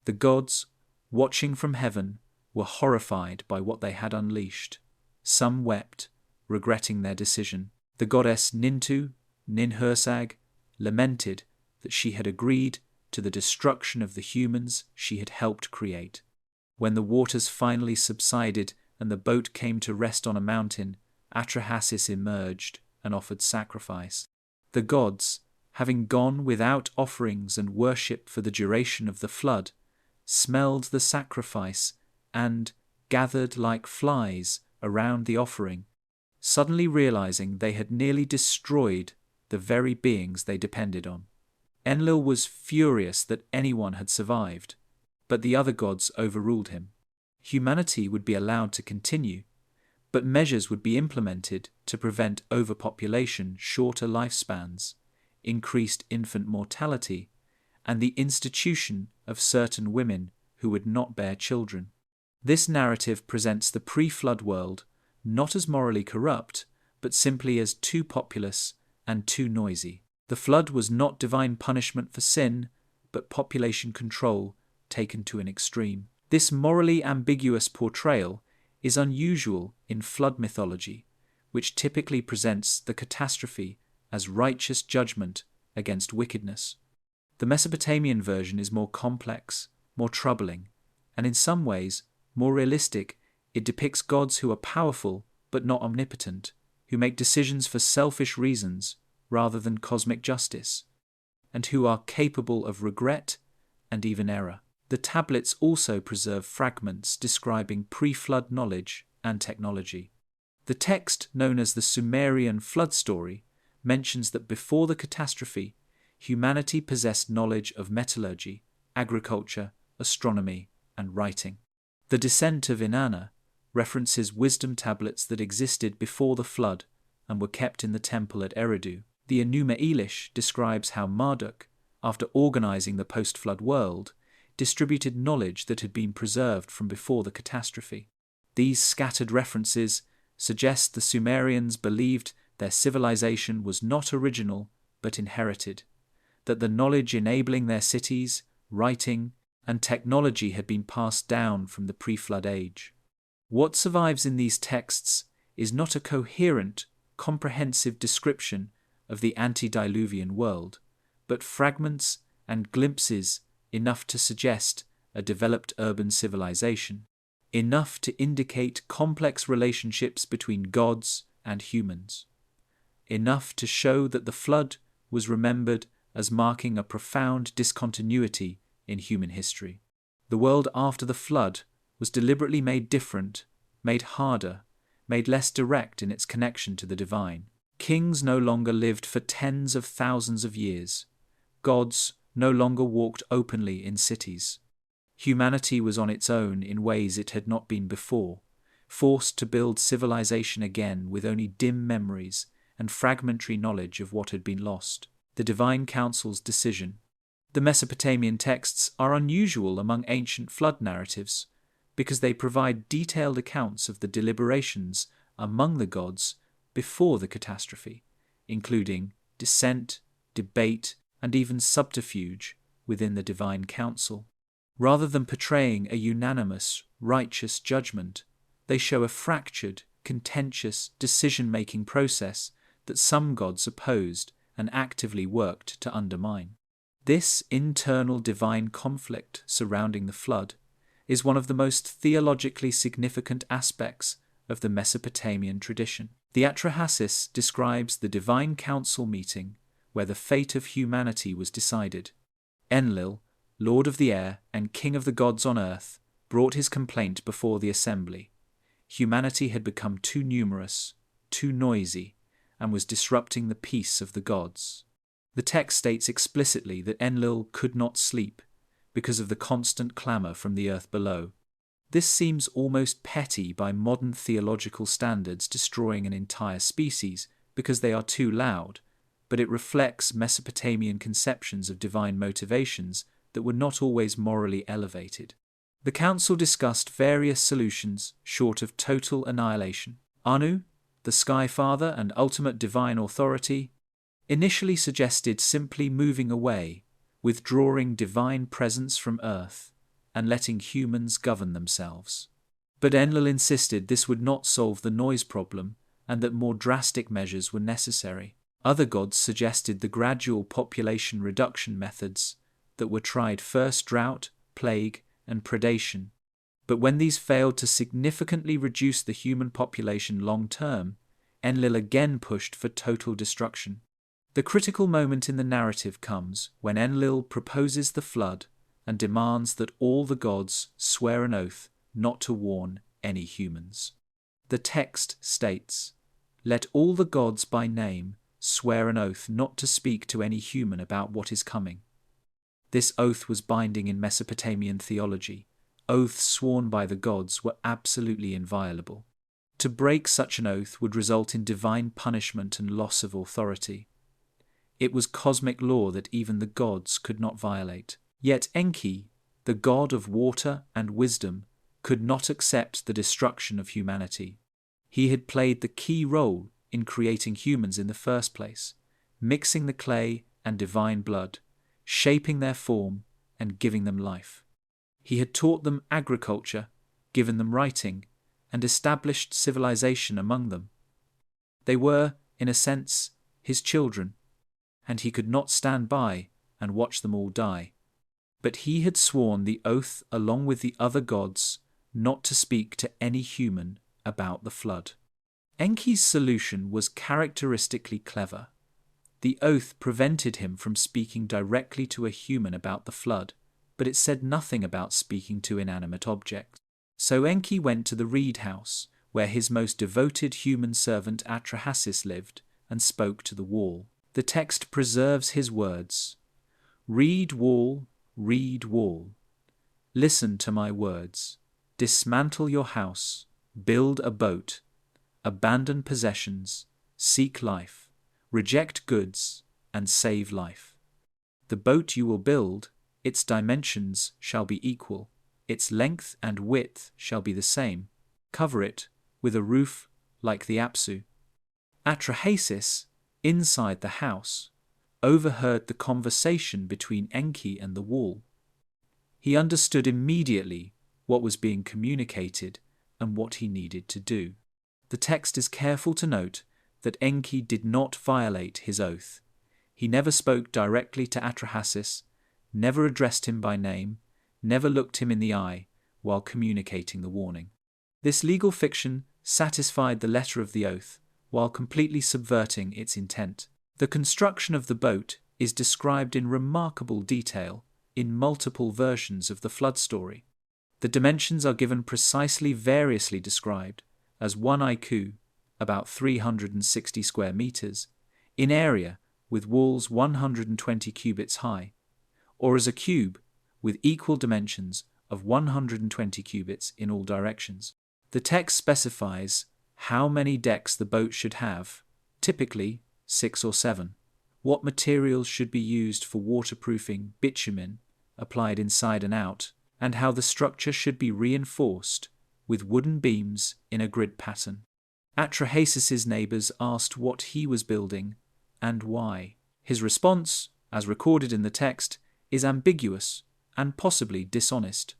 The gods, watching from heaven, were horrified by what they had unleashed. Some wept, regretting their decision. The goddess Nintu, Ninhursag, lamented that she had agreed to the destruction of the humans she had helped create. When the waters finally subsided and the boat came to rest on a mountain, Atrahasis emerged and offered sacrifice. The gods, having gone without offerings and worship for the duration of the flood, smelled the sacrifice and, gathered like flies around the offering, suddenly realizing they had nearly destroyed the very beings they depended on. Enlil was furious that anyone had survived, but the other gods overruled him. Humanity would be allowed to continue, but measures would be implemented to prevent overpopulation, shorter lifespans, increased infant mortality, and the institution of certain women who would not bear children. This narrative presents the pre-flood world not as morally corrupt, but simply as too populous and too noisy. The flood was not divine punishment for sin, but population control taken to an extreme. This morally ambiguous portrayal is unusual in flood mythology, which typically presents the catastrophe as righteous judgment against wickedness. The Mesopotamian version is more complex, more troubling, and in some ways more realistic. It depicts gods who are powerful but not omnipotent, who make decisions for selfish reasons rather than cosmic justice, and who are capable of regret and even error. The tablets also preserve fragments describing pre-flood knowledge and technology. The text, known as the Sumerian flood story, mentions that before the catastrophe, humanity possessed knowledge of metallurgy, agriculture, astronomy, and writing. The Descent of Inanna references wisdom tablets that existed before the flood and were kept in the temple at Eridu. The Enuma Elish describes how Marduk, after organizing the post-flood world, distributed knowledge that had been preserved from before the catastrophe. These scattered references suggest the Sumerians believed their civilization was not original but inherited, that the knowledge enabling their cities, writing, and technology had been passed down from the pre-flood age. What survives in these texts is not a coherent, comprehensive description of the antediluvian world, but fragments and glimpses enough to suggest a developed urban civilization, enough to indicate complex relationships between gods and humans, enough to show that the flood was remembered as marking a profound discontinuity in human history. The world after the flood was deliberately made different, made harder, made less direct in its connection to the divine. Kings no longer lived for tens of thousands of years. Gods no longer walked openly in cities. Humanity was on its own in ways it had not been before, forced to build civilization again with only dim memories and fragmentary knowledge of what had been lost. The divine council's decision. The Mesopotamian texts are unusual among ancient flood narratives because they provide detailed accounts of the deliberations among the gods before the catastrophe, including dissent, debate, and even subterfuge within the divine council. Rather than portraying a unanimous, righteous judgment, they show a fractured, contentious decision-making process that some gods opposed and actively worked to undermine. This internal divine conflict surrounding the flood is one of the most theologically significant aspects of the Mesopotamian tradition. The Atrahasis describes the divine council meeting where the fate of humanity was decided. Enlil, lord of the air and king of the gods on earth, brought his complaint before the assembly. Humanity had become too numerous, too noisy, and was disrupting the peace of the gods. The text states explicitly that Enlil could not sleep because of the constant clamour from the earth below. This seems almost petty by modern theological standards, destroying an entire species because they are too loud, but it reflects Mesopotamian conceptions of divine motivations that were not always morally elevated. The council discussed various solutions short of total annihilation. Anu, the Sky Father and ultimate divine authority, initially suggested simply moving away, withdrawing divine presence from earth, and letting humans govern themselves. But Enlil insisted this would not solve the noise problem and that more drastic measures were necessary. Other gods suggested the gradual population reduction methods that were tried: first drought, plague, and predation. But when these failed to significantly reduce the human population long term, Enlil again pushed for total destruction. The critical moment in the narrative comes when Enlil proposes the flood and demands that all the gods swear an oath not to warn any humans. The text states, "Let all the gods by name swear an oath not to speak to any human about what is coming." This oath was binding in Mesopotamian theology. Oaths sworn by the gods were absolutely inviolable. To break such an oath would result in divine punishment and loss of authority. It was cosmic law that even the gods could not violate. Yet Enki, the god of water and wisdom, could not accept the destruction of humanity. He had played the key role in creating humans in the first place, mixing the clay and divine blood, shaping their form and giving them life. He had taught them agriculture, given them writing, and established civilization among them. They were, in a sense, his children, and he could not stand by and watch them all die. But he had sworn the oath along with the other gods not to speak to any human about the flood. Enki's solution was characteristically clever. The oath prevented him from speaking directly to a human about the flood, but it said nothing about speaking to inanimate objects. So Enki went to the reed house, where his most devoted human servant Atrahasis lived, and spoke to the wall. The text preserves his words. Reed wall, listen to my words. Dismantle your house, build a boat, abandon possessions, seek life, reject goods, and save life. The boat you will build, its dimensions shall be equal, its length and width shall be the same. Cover it with a roof like the Apsu. Atrahasis, inside the house, overheard the conversation between Enki and the wall. He understood immediately what was being communicated and what he needed to do. The text is careful to note that Enki did not violate his oath. He never spoke directly to Atrahasis, never addressed him by name, never looked him in the eye while communicating the warning. This legal fiction satisfied the letter of the oath while completely subverting its intent. The construction of the boat is described in remarkable detail in multiple versions of the flood story. The dimensions are given precisely variously described as 1 iku, about 360 square meters, in area with walls 120 cubits high, or as a cube with equal dimensions of 120 cubits in all directions. The text specifies how many decks the boat should have, typically 6 or 7, what materials should be used for waterproofing bitumen applied inside and out, and how the structure should be reinforced with wooden beams in a grid pattern. Atrahasis's neighbors asked what he was building and why. His response, as recorded in the text, is ambiguous and possibly dishonest.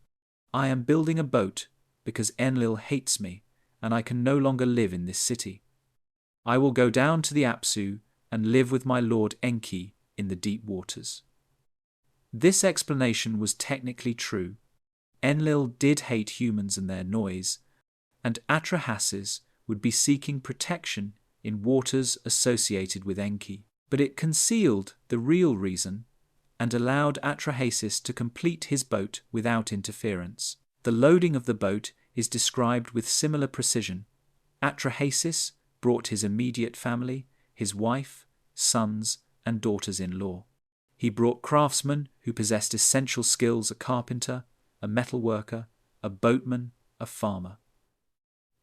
I am building a boat because Enlil hates me and I can no longer live in this city. I will go down to the Apsu and live with my lord Enki in the deep waters. This explanation was technically true. Enlil did hate humans and their noise, and Atrahasis would be seeking protection in waters associated with Enki. But it concealed the real reason and allowed Atrahasis to complete his boat without interference. The loading of the boat is described with similar precision. Atrahasis brought his immediate family, his wife, sons, and daughters-in-law. He brought craftsmen who possessed essential skills: a carpenter, a metalworker, a boatman, a farmer.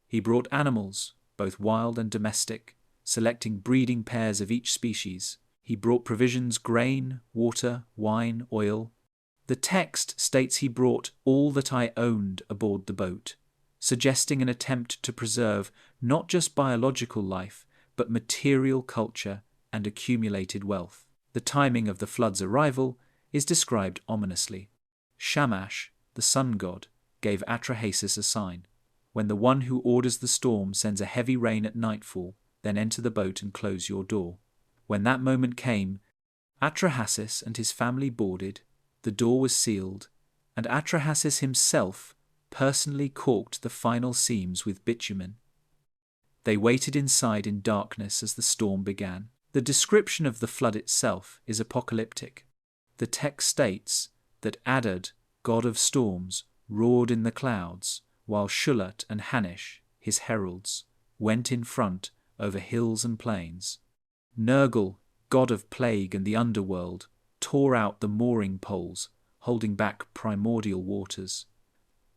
He brought animals, both wild and domestic, selecting breeding pairs of each species. He brought provisions: grain, water, wine, oil. The text states he brought all that I owned aboard the boat, suggesting an attempt to preserve not just biological life, but material culture and accumulated wealth. The timing of the flood's arrival is described ominously. Shamash, the sun god, gave Atrahasis a sign. When the one who orders the storm sends a heavy rain at nightfall, then enter the boat and close your door. When that moment came, Atrahasis and his family boarded, the door was sealed, and Atrahasis himself personally caulked the final seams with bitumen. They waited inside in darkness as the storm began. The description of the flood itself is apocalyptic. The text states that Adad, god of storms, roared in the clouds, while Shulat and Hanish, his heralds, went in front over hills and plains. Nergal, god of plague and the underworld, tore out the mooring poles, holding back primordial waters.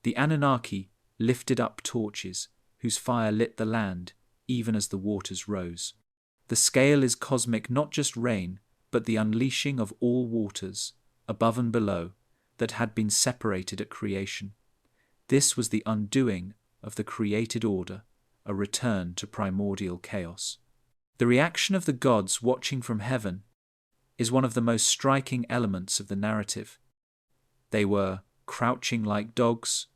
The Anunnaki lifted up torches, whose fire lit the land, even as the waters rose. The scale is cosmic, not just rain, but the unleashing of all waters, above and below, that had been separated at creation. This was the undoing of the created order, a return to primordial chaos. The reaction of the gods watching from heaven is one of the most striking elements of the narrative. They were crouching like dogs,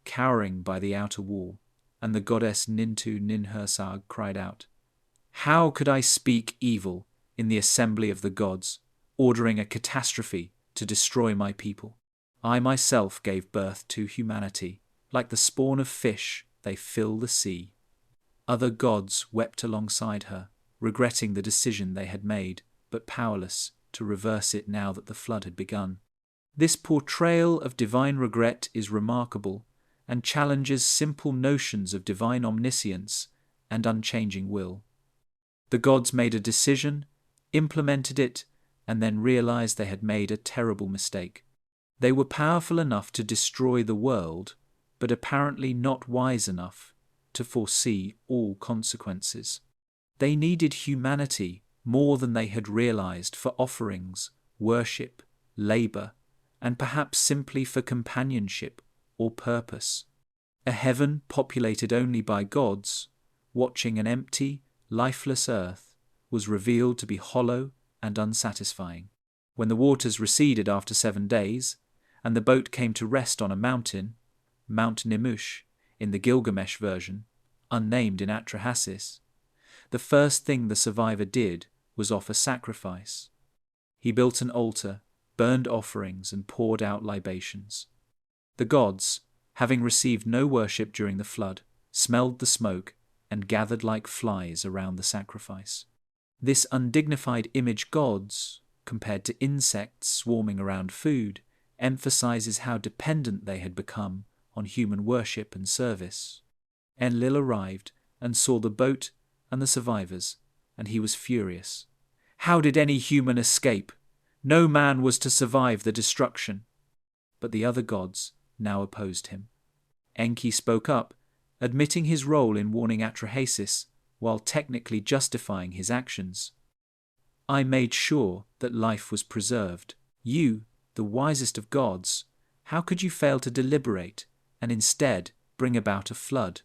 cowering by the outer wall, and the goddess Nintu Ninhursag cried out, "How could I speak evil in the assembly of the gods, ordering a catastrophe to destroy my people? I myself gave birth to humanity. Like the spawn of fish, they fill the sea." Other gods wept alongside her, regretting the decision they had made, but powerless to reverse it now that the flood had begun. This portrayal of divine regret is remarkable and challenges simple notions of divine omniscience and unchanging will. The gods made a decision, implemented it, and then realized they had made a terrible mistake. They were powerful enough to destroy the world, but apparently not wise enough to foresee all consequences. They needed humanity more than they had realized for offerings, worship, labor, and perhaps simply for companionship or purpose. A heaven populated only by gods, watching an empty, lifeless earth, was revealed to be hollow and unsatisfying. When the waters receded after 7 days, and the boat came to rest on a mountain, Mount Nimush in the Gilgamesh version, unnamed in Atrahasis, the first thing the survivor did was offer sacrifice. He built an altar, burned offerings, and poured out libations. The gods, having received no worship during the flood, smelled the smoke and gathered like flies around the sacrifice. This undignified image gods, compared to insects swarming around food, emphasizes how dependent they had become on human worship and service. Enlil arrived and saw the boat and the survivors, and he was furious. How did any human escape? No man was to survive the destruction. But the other gods now opposed him. Enki spoke up, admitting his role in warning Atrahasis, while technically justifying his actions. "I made sure that life was preserved. You, the wisest of gods, how could you fail to deliberate and instead bring about a flood?"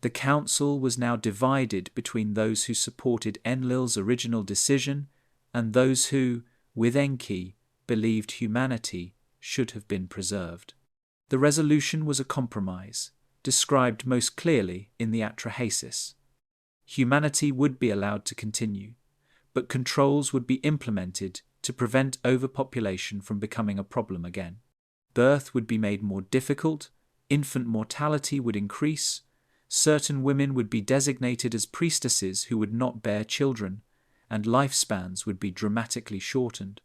The council was now divided between those who supported Enlil's original decision and those who, with Enki, believed humanity should have been preserved. The resolution was a compromise, described most clearly in the Atrahasis. Humanity would be allowed to continue, but controls would be implemented to prevent overpopulation from becoming a problem again. Birth would be made more difficult, infant mortality would increase, certain women would be designated as priestesses who would not bear children, and lifespans would be dramatically shortened.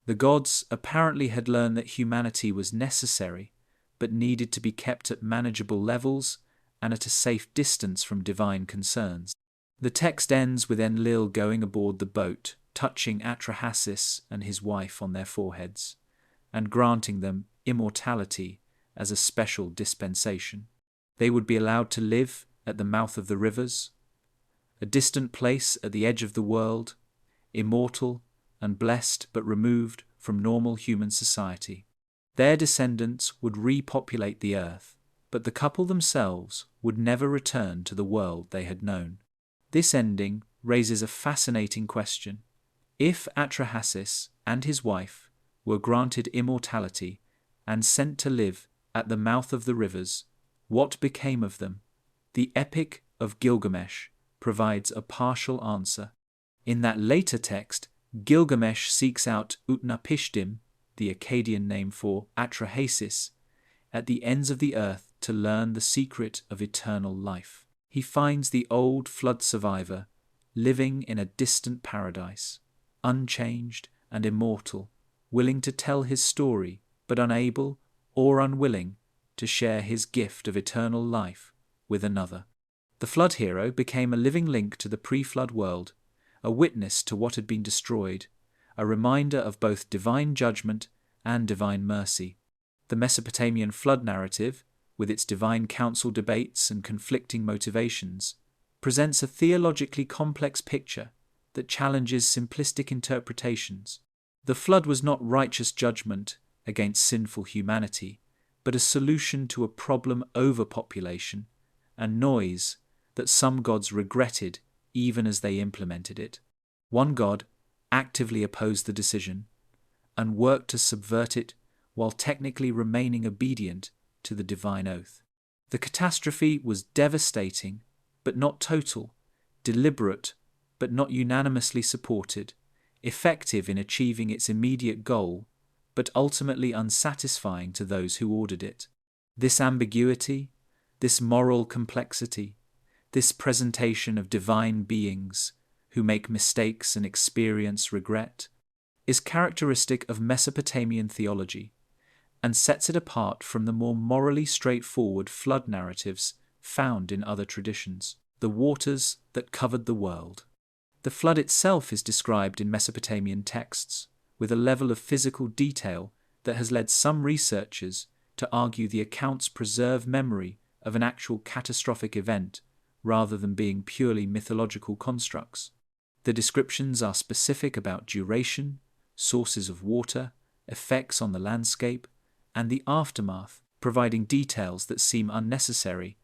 The gods apparently had learned that humanity was necessary, but needed to be kept at manageable levels and at a safe distance from divine concerns. The text ends with Enlil going aboard the boat, touching Atrahasis and his wife on their foreheads, and granting them immortality as a special dispensation. They would be allowed to live at the mouth of the rivers, a distant place at the edge of the world, immortal and blessed but removed from normal human society. Their descendants would repopulate the earth, but the couple themselves would never return to the world they had known. This ending raises a fascinating question. If Atrahasis and his wife were granted immortality and sent to live at the mouth of the rivers, what became of them? The Epic of Gilgamesh provides a partial answer. In that later text, Gilgamesh seeks out Utnapishtim, the Akkadian name for Atrahasis, at the ends of the earth to learn the secret of eternal life. He finds the old flood survivor living in a distant paradise, unchanged and immortal, willing to tell his story, but unable or unwilling to share his gift of eternal life with another. The flood hero became a living link to the pre-flood world, a witness to what had been destroyed, a reminder of both divine judgment and divine mercy. The Mesopotamian flood narrative, with its divine council debates and conflicting motivations, presents a theologically complex picture that challenges simplistic interpretations. The flood was not righteous judgment against sinful humanity, but a solution to a problem overpopulation and noise that some gods regretted even as they implemented it. One god actively opposed the decision and worked to subvert it while technically remaining obedient to the divine oath. The catastrophe was devastating but not total, deliberate but not unanimously supported, effective in achieving its immediate goal, but ultimately unsatisfying to those who ordered it. This ambiguity, this moral complexity, this presentation of divine beings who make mistakes and experience regret, is characteristic of Mesopotamian theology and sets it apart from the more morally straightforward flood narratives found in other traditions. The waters that covered the world. The flood itself is described in Mesopotamian texts with a level of physical detail that has led some researchers to argue the accounts preserve memory of an actual catastrophic event rather than being purely mythological constructs. The descriptions are specific about duration, sources of water, effects on the landscape, and the aftermath, providing details that seem unnecessary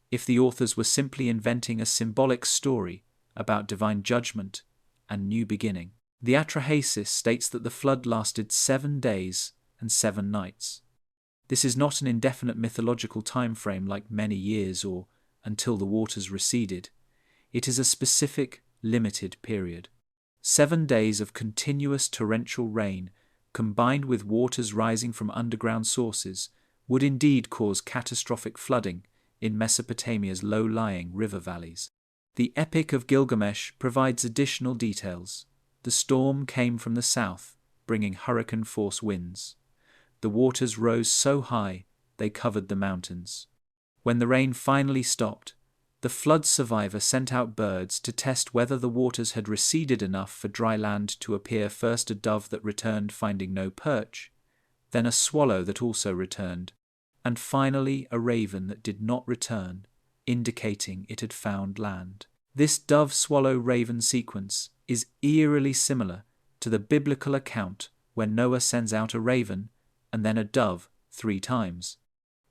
if the authors were simply inventing a symbolic story about divine judgment and new beginning. The Atrahasis states that the flood lasted 7 days and 7 nights. This is not an indefinite mythological time frame like many years or until the waters receded. It is a specific, limited period. 7 days of continuous torrential rain, combined with waters rising from underground sources, would indeed cause catastrophic flooding in Mesopotamia's low-lying river valleys. The Epic of Gilgamesh provides additional details. The storm came from the south, bringing hurricane-force winds. The waters rose so high they covered the mountains. When the rain finally stopped, the flood survivor sent out birds to test whether the waters had receded enough for dry land to appear. First a dove that returned finding no perch, then a swallow that also returned, and finally a raven that did not return, indicating it had found land. This dove-swallow-raven sequence is eerily similar to the biblical account when Noah sends out a raven and then a dove 3 times.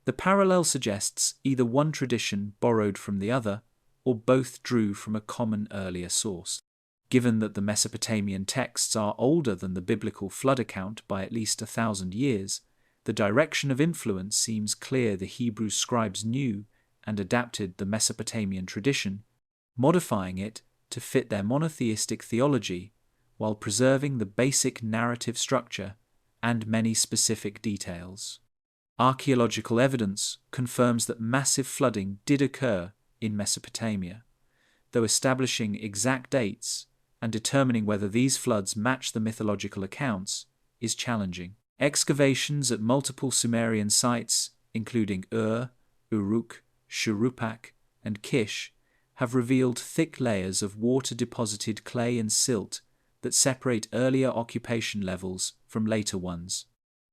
The parallel suggests either one tradition borrowed from the other, or both drew from a common earlier source. Given that the Mesopotamian texts are older than the biblical flood account by at least 1,000 years, the direction of influence seems clear. The Hebrew scribes knew and adapted the Mesopotamian tradition, modifying it to fit their monotheistic theology while preserving the basic narrative structure and many specific details. Archaeological evidence confirms that massive flooding did occur in Mesopotamia, though establishing exact dates and determining whether these floods match the mythological accounts is challenging. Excavations at multiple Sumerian sites, including Ur, Uruk, Shuruppak, and Kish, have revealed thick layers of water-deposited clay and silt that separate earlier occupation levels from later ones.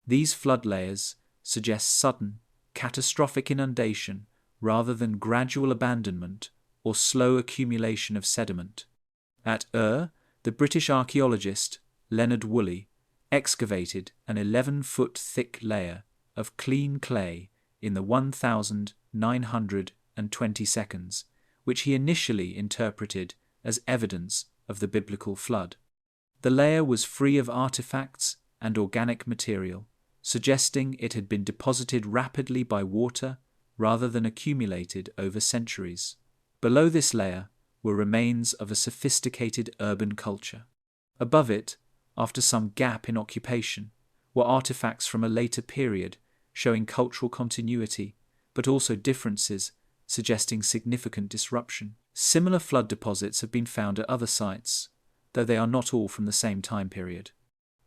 These flood layers suggest sudden, catastrophic inundation rather than gradual abandonment or slow accumulation of sediment. At Ur, the British archaeologist Leonard Woolley excavated an 11-foot thick layer of clean clay in the 1,920 seconds, which he initially interpreted as evidence of the biblical flood. The layer was free of artifacts and organic material, suggesting it had been deposited rapidly by water rather than accumulated over centuries. Below this layer were remains of a sophisticated urban culture. Above it, after some gap in occupation, were artifacts from a later period showing cultural continuity, but also differences suggesting significant disruption. Similar flood deposits have been found at other sites, though they are not all from the same time period.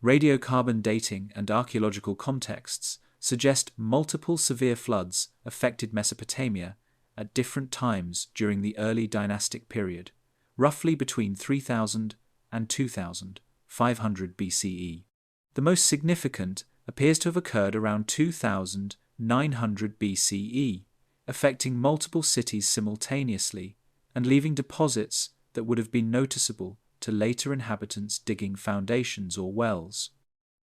Radiocarbon dating and archaeological contexts suggest multiple severe floods affected Mesopotamia at different times during the early dynastic period, roughly between 3000 and 2500 BCE. The most significant appears to have occurred around 2900 BCE, affecting multiple cities simultaneously and leaving deposits that would have been noticeable to later inhabitants digging foundations or wells.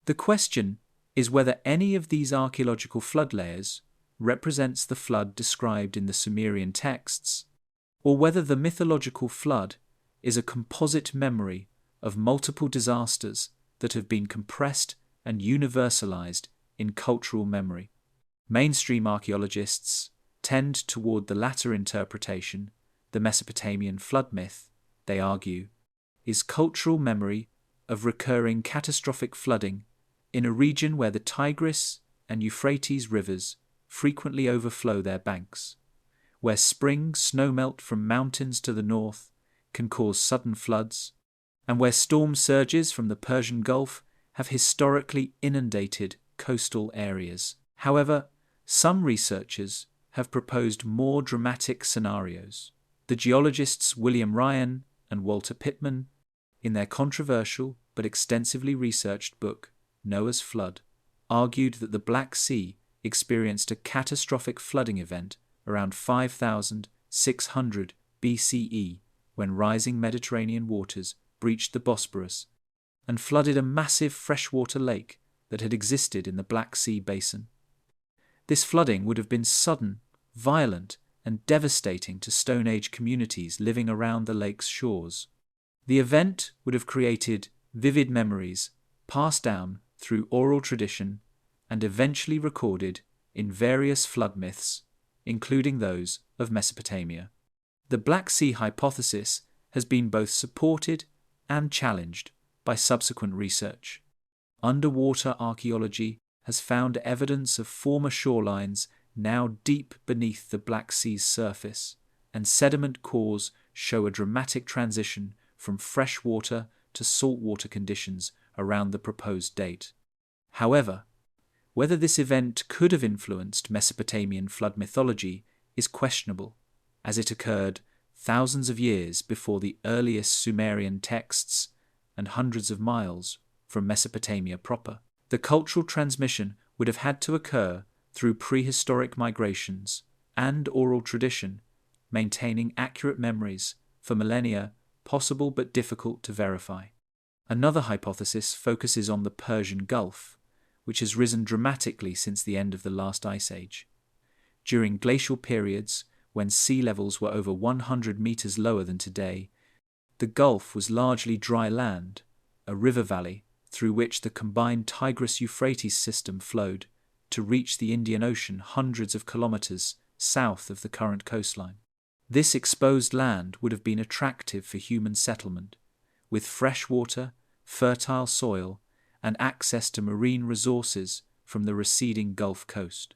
The question is whether any of these archaeological flood layers represents the flood described in the Sumerian texts, or whether the mythological flood is a composite memory of multiple disasters that have been compressed and universalized in cultural memory. Mainstream archaeologists tend toward the latter interpretation. The Mesopotamian flood myth, they argue, is cultural memory of recurring catastrophic flooding in a region where the Tigris and Euphrates rivers frequently overflow their banks, where spring snowmelt from mountains to the north can cause sudden floods, and where storm surges from the Persian Gulf have historically inundated coastal areas. However, some researchers have proposed more dramatic scenarios. The geologists William Ryan and Walter Pittman, in their controversial but extensively researched book, Noah's Flood, argued that the Black Sea experienced a catastrophic flooding event around 5600 BCE when rising Mediterranean waters breached the Bosporus and flooded a massive freshwater lake that had existed in the Black Sea basin. This flooding would have been sudden, violent, and devastating to Stone Age communities living around the lake's shores. The event would have created vivid memories passed down through oral tradition and eventually recorded in various flood myths, including those of Mesopotamia. The Black Sea hypothesis has been both supported and challenged by subsequent research. Underwater archaeology has found evidence of former shorelines now deep beneath the Black Sea's surface, and sediment cores show a dramatic transition from freshwater to saltwater conditions around the proposed date. However, whether this event could have influenced Mesopotamian flood mythology is questionable, as it occurred thousands of years before the earliest Sumerian texts and hundreds of miles from Mesopotamia proper. The cultural transmission would have had to occur through prehistoric migrations and oral tradition, maintaining accurate memories for millennia, possible but difficult to verify. Another hypothesis focuses on the Persian Gulf, which has risen dramatically since the end of the last ice age. During glacial periods, when sea levels were over 100 meters lower than today, the Gulf was largely dry land, a river valley through which the combined Tigris-Euphrates system flowed to reach the Indian Ocean hundreds of kilometers south of the current coastline. This exposed land would have been attractive for human settlement, with fresh water, fertile soil, and access to marine resources from the receding Gulf Coast.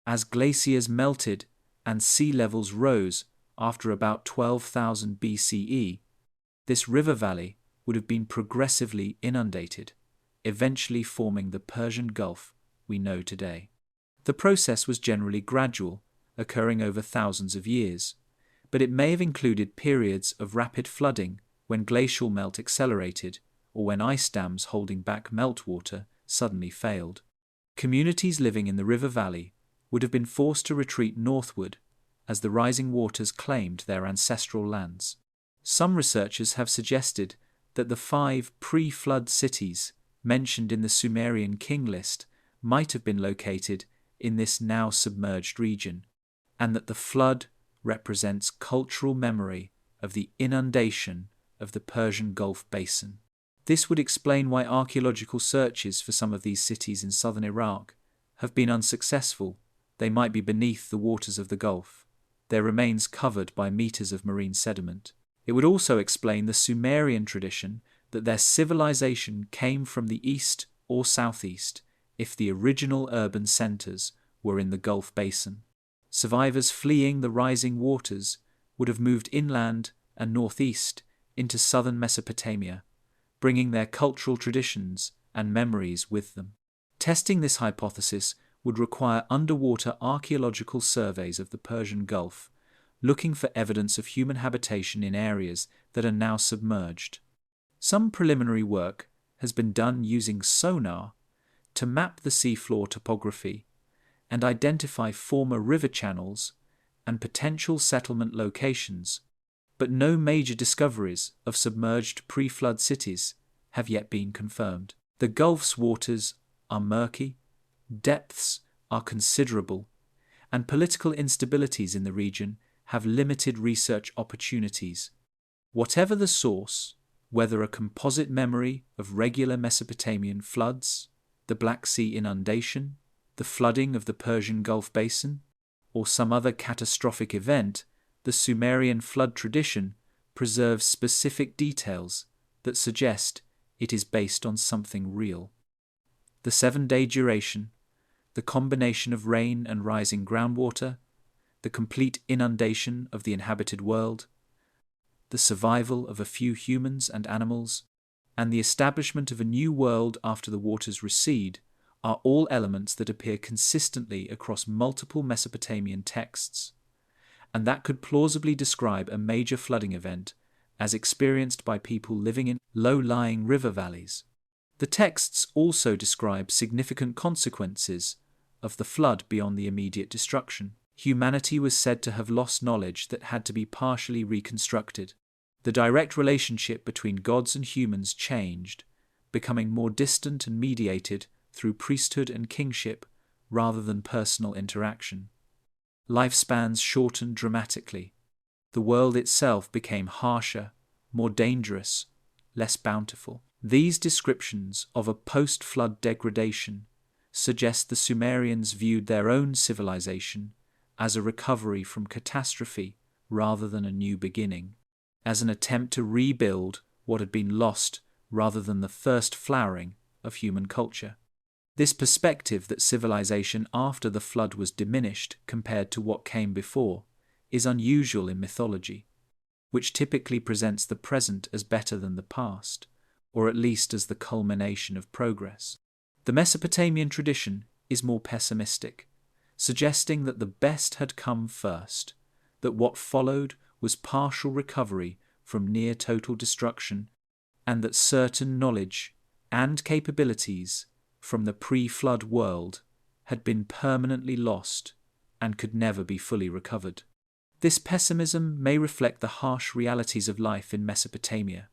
As glaciers melted and sea levels rose after about 12,000 BCE, this river valley would have been progressively inundated, eventually forming the Persian Gulf we know today. The process was generally gradual, occurring over thousands of years, but it may have included periods of rapid flooding when glacial melt accelerated or when ice dams holding back meltwater suddenly failed. Communities living in the river valley would have been forced to retreat northward as the rising waters claimed their ancestral lands. Some researchers have suggested that the 5 pre-flood cities mentioned in the Sumerian king list might have been located in this now submerged region, and that the flood represents cultural memory of the inundation of the Persian Gulf basin. This would explain why archaeological searches for some of these cities in southern Iraq have been unsuccessful. They might be beneath the waters of the Gulf, their remains covered by meters of marine sediment. It would also explain the Sumerian tradition that their civilization came from the east or southeast if the original urban centers were in the Gulf basin. Survivors fleeing the rising waters would have moved inland and northeast into southern Mesopotamia, bringing their cultural traditions and memories with them. Testing this hypothesis would require underwater archaeological surveys of the Persian Gulf, looking for evidence of human habitation in areas that are now submerged. Some preliminary work has been done using sonar to map the seafloor topography and identify former river channels and potential settlement locations, but no major discoveries of submerged pre-flood cities have yet been confirmed. The Gulf's waters are murky, depths are considerable, and political instabilities in the region have limited research opportunities. Whatever the source, whether a composite memory of regular Mesopotamian floods, the Black Sea inundation, the flooding of the Persian Gulf basin, or some other catastrophic event, the Sumerian flood tradition preserves specific details that suggest it is based on something real. The 7-day duration, the combination of rain and rising groundwater, the complete inundation of the inhabited world, the survival of a few humans and animals, and the establishment of a new world after the waters recede are all elements that appear consistently across multiple Mesopotamian texts, and that could plausibly describe a major flooding event as experienced by people living in low-lying river valleys. The texts also describe significant consequences of the flood beyond the immediate destruction. Humanity was said to have lost knowledge that had to be partially reconstructed. The direct relationship between gods and humans changed, becoming more distant and mediated through priesthood and kingship rather than personal interaction. Lifespans shortened dramatically. The world itself became harsher, more dangerous, less bountiful. These descriptions of a post-flood degradation suggest the Sumerians viewed their own civilization as a recovery from catastrophe rather than a new beginning, as an attempt to rebuild what had been lost rather than the first flowering of human culture. This perspective that civilization after the flood was diminished compared to what came before is unusual in mythology, which typically presents the present as better than the past, or at least as the culmination of progress. The Mesopotamian tradition is more pessimistic, suggesting that the best had come first, that what followed was partial recovery from near total destruction, and that certain knowledge and capabilities from the pre-flood world had been permanently lost and could never be fully recovered. This pessimism may reflect the harsh realities of life in Mesopotamia,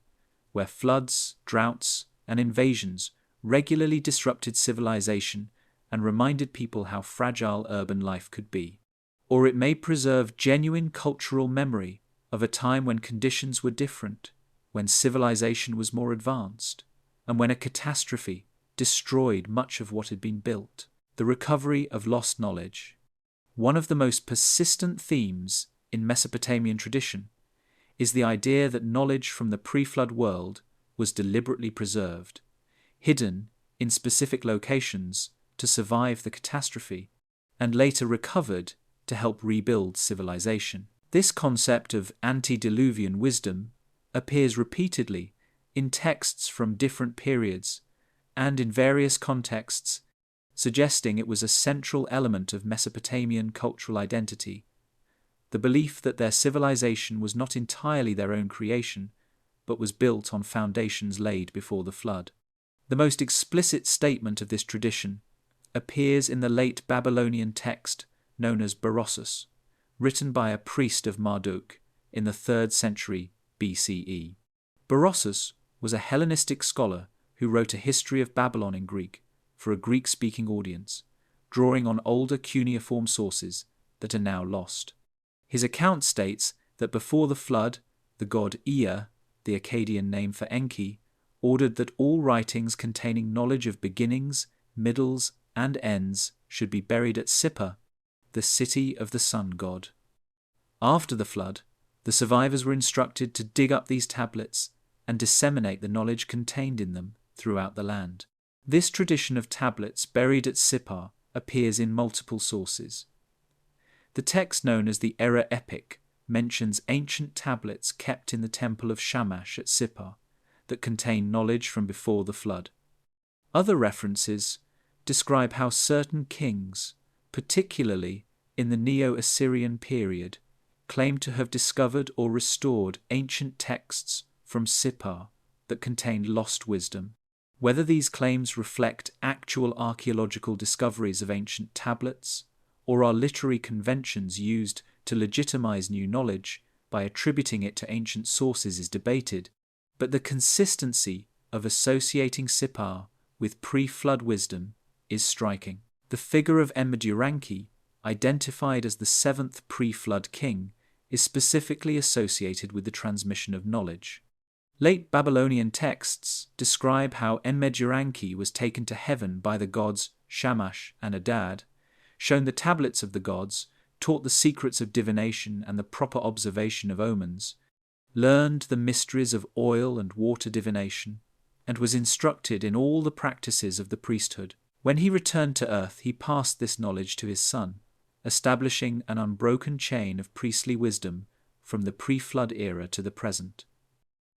where floods, droughts, and invasions regularly disrupted civilization and reminded people how fragile urban life could be. Or it may preserve genuine cultural memory of a time when conditions were different, when civilization was more advanced, and when a catastrophe destroyed much of what had been built. The recovery of lost knowledge. One of the most persistent themes in Mesopotamian tradition is the idea that knowledge from the pre-flood world was deliberately preserved, hidden in specific locations to survive the catastrophe, and later recovered to help rebuild civilization. This concept of antediluvian wisdom appears repeatedly in texts from different periods and in various contexts, suggesting it was a central element of Mesopotamian cultural identity, the belief that their civilization was not entirely their own creation, but was built on foundations laid before the flood. The most explicit statement of this tradition appears in the late Babylonian text known as Berossus, written by a priest of Marduk in the 3rd century BCE. Berossus was a Hellenistic scholar who wrote a history of Babylon in Greek for a Greek-speaking audience, drawing on older cuneiform sources that are now lost. His account states that before the flood, the god Ea, the Akkadian name for Enki, ordered that all writings containing knowledge of beginnings, middles, and ends should be buried at Sippar, the city of the sun god. After the flood, the survivors were instructed to dig up these tablets and disseminate the knowledge contained in them throughout the land. This tradition of tablets buried at Sippar appears in multiple sources. The text known as the Era Epic mentions ancient tablets kept in the temple of Shamash at Sippar that contain knowledge from before the flood. Other references describe how certain kings, particularly in the Neo-Assyrian period, claimed to have discovered or restored ancient texts from Sippar that contained lost wisdom. Whether these claims reflect actual archaeological discoveries of ancient tablets or are literary conventions used to legitimize new knowledge by attributing it to ancient sources is debated, but the consistency of associating Sippar with pre-flood wisdom is striking. The figure of Enmeduranki, identified as the seventh pre-flood king, is specifically associated with the transmission of knowledge. Late Babylonian texts describe how Enmeduranki was taken to heaven by the gods Shamash and Adad, shown the tablets of the gods, taught the secrets of divination and the proper observation of omens, learned the mysteries of oil and water divination, and was instructed in all the practices of the priesthood. When he returned to earth, he passed this knowledge to his son, establishing an unbroken chain of priestly wisdom from the pre-flood era to the present.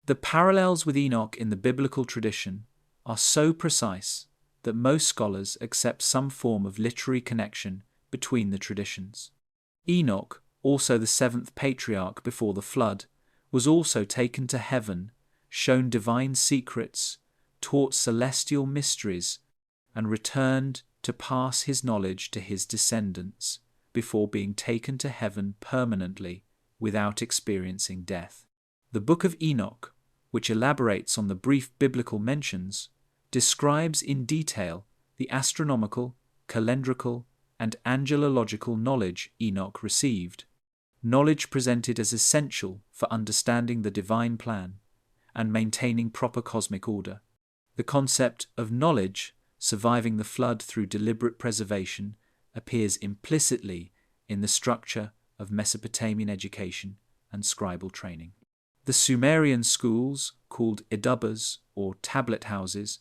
The parallels with Enoch in the biblical tradition are so precise that most scholars accept some form of literary connection between the traditions. Enoch, also the seventh patriarch before the flood, was also taken to heaven, shown divine secrets, taught celestial mysteries, and returned to pass his knowledge to his descendants before being taken to heaven permanently without experiencing death. The Book of Enoch, which elaborates on the brief biblical mentions, describes in detail the astronomical, calendrical, and angelological knowledge Enoch received, knowledge presented as essential for understanding the divine plan and maintaining proper cosmic order. The concept of knowledge surviving the flood through deliberate preservation appears implicitly in the structure of Mesopotamian education and scribal training. The Sumerian schools, called idubas or tablet houses,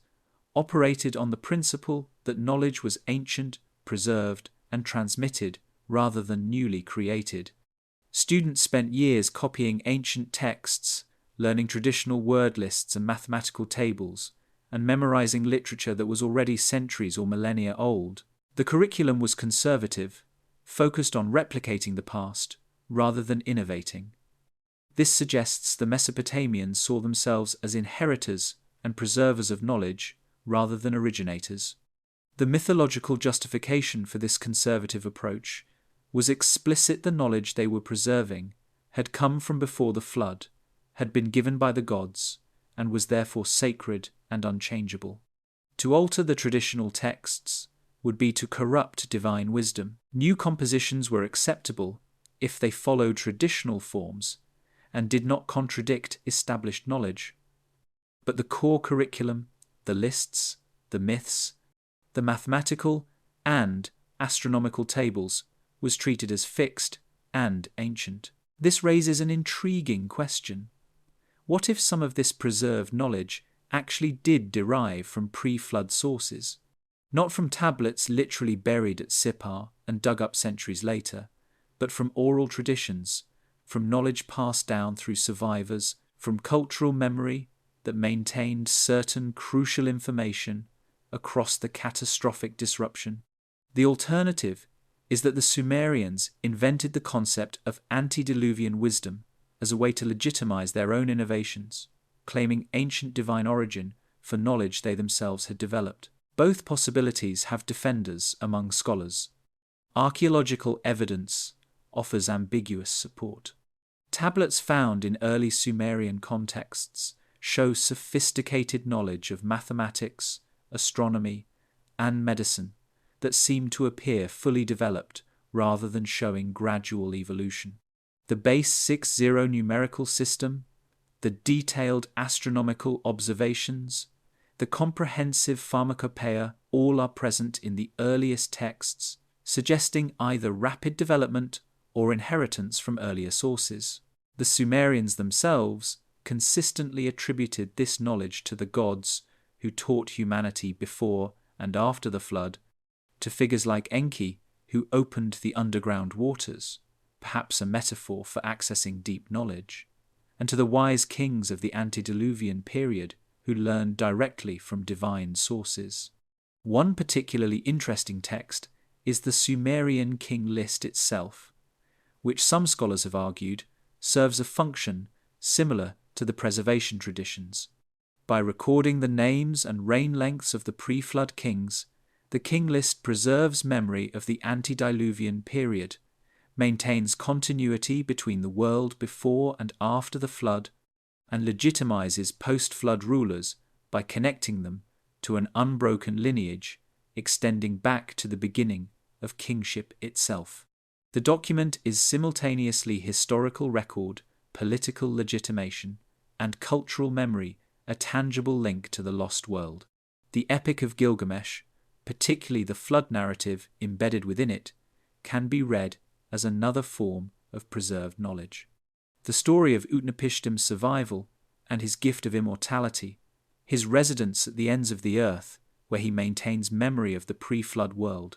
operated on the principle that knowledge was ancient, preserved, and transmitted rather than newly created. Students spent years copying ancient texts, learning traditional word lists and mathematical tables, and memorizing literature that was already centuries or millennia old. The curriculum was conservative, focused on replicating the past rather than innovating. This suggests the Mesopotamians saw themselves as inheritors and preservers of knowledge rather than originators. The mythological justification for this conservative approach was explicit. The knowledge they were preserving had come from before the flood, had been given by the gods, and was therefore sacred and unchangeable. To alter the traditional texts would be to corrupt divine wisdom. New compositions were acceptable if they followed traditional forms and did not contradict established knowledge. But the core curriculum, the lists, the myths, the mathematical and astronomical tables, was treated as fixed and ancient. This raises an intriguing question. What if some of this preserved knowledge actually did derive from pre-flood sources? Not from tablets literally buried at Sippar and dug up centuries later, but from oral traditions, from knowledge passed down through survivors, from cultural memory that maintained certain crucial information across the catastrophic disruption. The alternative is that the Sumerians invented the concept of antediluvian wisdom as a way to legitimize their own innovations, claiming ancient divine origin for knowledge they themselves had developed. Both possibilities have defenders among scholars. Archaeological evidence offers ambiguous support. Tablets found in early Sumerian contexts show sophisticated knowledge of mathematics, astronomy, and medicine that seem to appear fully developed rather than showing gradual evolution. The base 6-0 numerical system, the detailed astronomical observations, the comprehensive pharmacopoeia all are present in the earliest texts, suggesting either rapid development or inheritance from earlier sources. The Sumerians themselves consistently attributed this knowledge to the gods who taught humanity before and after the flood, to figures like Enki, who opened the underground waters, perhaps a metaphor for accessing deep knowledge, and to the wise kings of the antediluvian period who learned directly from divine sources. One particularly interesting text is the Sumerian king list itself, which some scholars have argued serves a function similar to the preservation traditions. By recording the names and reign lengths of the pre-flood kings, the king list preserves memory of the antediluvian period, maintains continuity between the world before and after the flood, and legitimizes post-flood rulers by connecting them to an unbroken lineage extending back to the beginning of kingship itself. The document is simultaneously historical record, political legitimation, and cultural memory, a tangible link to the lost world. The Epic of Gilgamesh, particularly the flood narrative embedded within it, can be read as another form of preserved knowledge. The story of Utnapishtim's survival and his gift of immortality, his residence at the ends of the earth, where he maintains memory of the pre-flood world,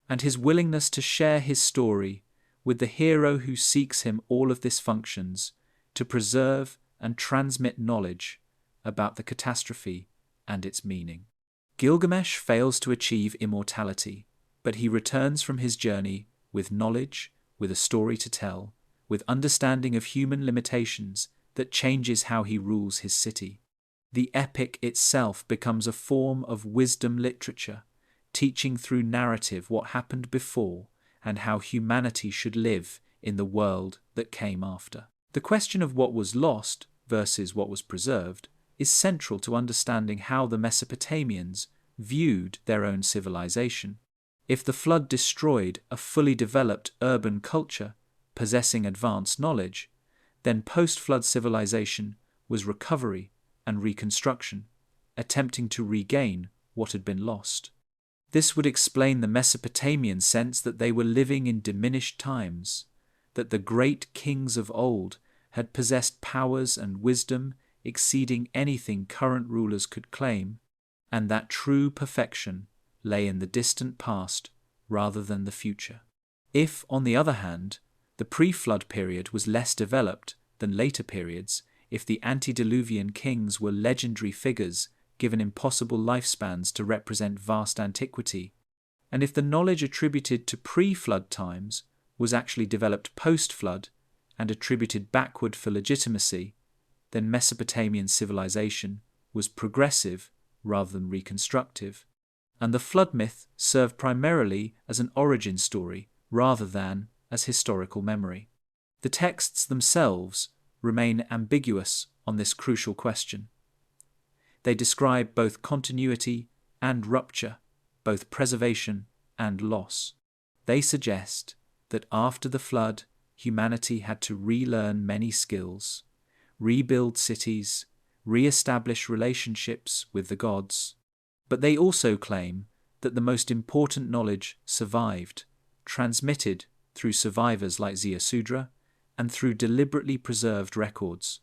and his willingness to share his story with the hero who seeks him, all of this functions to preserve and transmit knowledge about the catastrophe and its meaning. Gilgamesh fails to achieve immortality, but he returns from his journey with knowledge, with a story to tell, with understanding of human limitations that changes how he rules his city. The epic itself becomes a form of wisdom literature, teaching through narrative what happened before and how humanity should live in the world that came after. The question of what was lost versus what was preserved is central to understanding how the Mesopotamians viewed their own civilization. If the flood destroyed a fully developed urban culture possessing advanced knowledge, then post-flood civilization was recovery and reconstruction, attempting to regain what had been lost. This would explain the Mesopotamian sense that they were living in diminished times, that the great kings of old had possessed powers and wisdom exceeding anything current rulers could claim, and that true perfection lay in the distant past rather than the future. If, on the other hand, the pre-flood period was less developed than later periods, if the antediluvian kings were legendary figures given impossible lifespans to represent vast antiquity, and if the knowledge attributed to pre-flood times was actually developed post-flood and attributed backward for legitimacy, then Mesopotamian civilization was progressive rather than reconstructive, and the flood myth served primarily as an origin story rather than as historical memory. The texts themselves remain ambiguous on this crucial question. They describe both continuity and rupture, both preservation and loss. They suggest that after the flood, humanity had to relearn many skills, rebuild cities, re-establish relationships with the gods. But they also claim that the most important knowledge survived, transmitted through survivors like Ziusudra and through deliberately preserved records.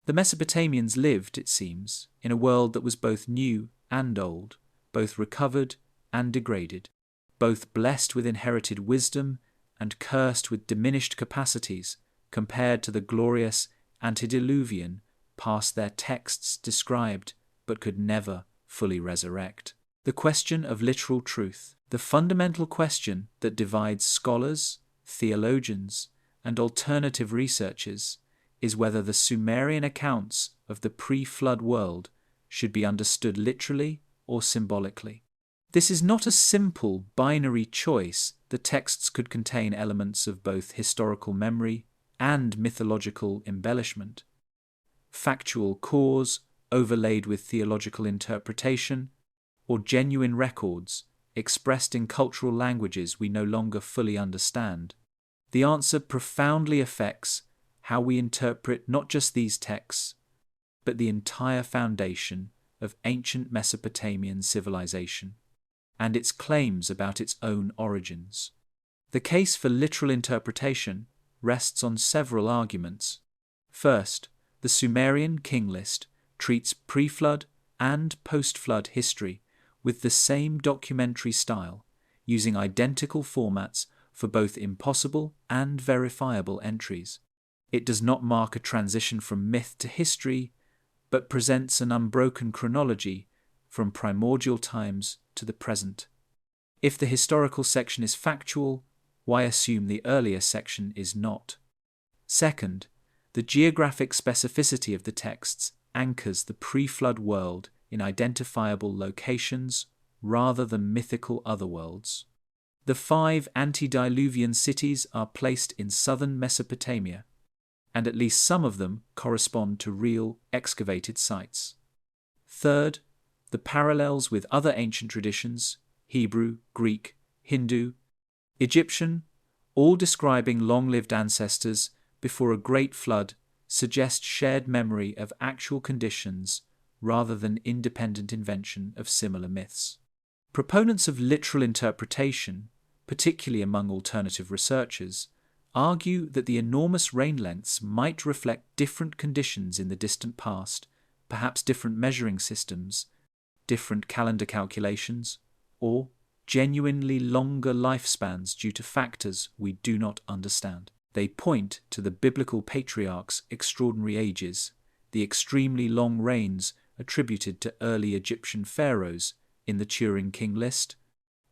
The Mesopotamians lived, it seems, in a world that was both new and old, both recovered and degraded, both blessed with inherited wisdom and cursed with diminished capacities compared to the glorious antediluvian past their texts described but could never fully resurrect. The question of literal truth, the fundamental question that divides scholars, theologians, and alternative researchers, is whether the Sumerian accounts of the pre-flood world should be understood literally or symbolically. This is not a simple binary choice. The texts could contain elements of both historical memory and mythological embellishment, factual cause overlaid with theological interpretation, or genuine records expressed in cultural languages we no longer fully understand. The answer profoundly affects how we interpret not just these texts, but the entire foundation of ancient Mesopotamian civilization and its claims about its own origins. The case for literal interpretation rests on several arguments. First, the Sumerian king list treats pre-flood and post-flood history with the same documentary style, using identical formats for both impossible and verifiable entries. It does not mark a transition from myth to history, but presents an unbroken chronology from primordial times to the present. If the historical section is factual, why assume the earlier section is not? Second, the geographic specificity of the texts anchors the pre-flood world in identifiable locations rather than mythical otherworlds. The 5 antediluvian cities are placed in southern Mesopotamia, and at least some of them correspond to real excavated sites. Third, the parallels with other ancient traditions, Hebrew, Greek, Hindu, Egyptian, all describing long-lived ancestors before a great flood, suggest shared memory of actual conditions rather than independent invention of similar myths. Proponents of literal interpretation, particularly among alternative researchers, argue that the enormous rain lengths might reflect different conditions in the distant past, perhaps different measuring systems, different calendar calculations, or genuinely longer lifespans due to factors we do not understand. They point to the biblical patriarchs' extraordinary ages, the extremely long reigns attributed to early Egyptian pharaohs in the Turin King list,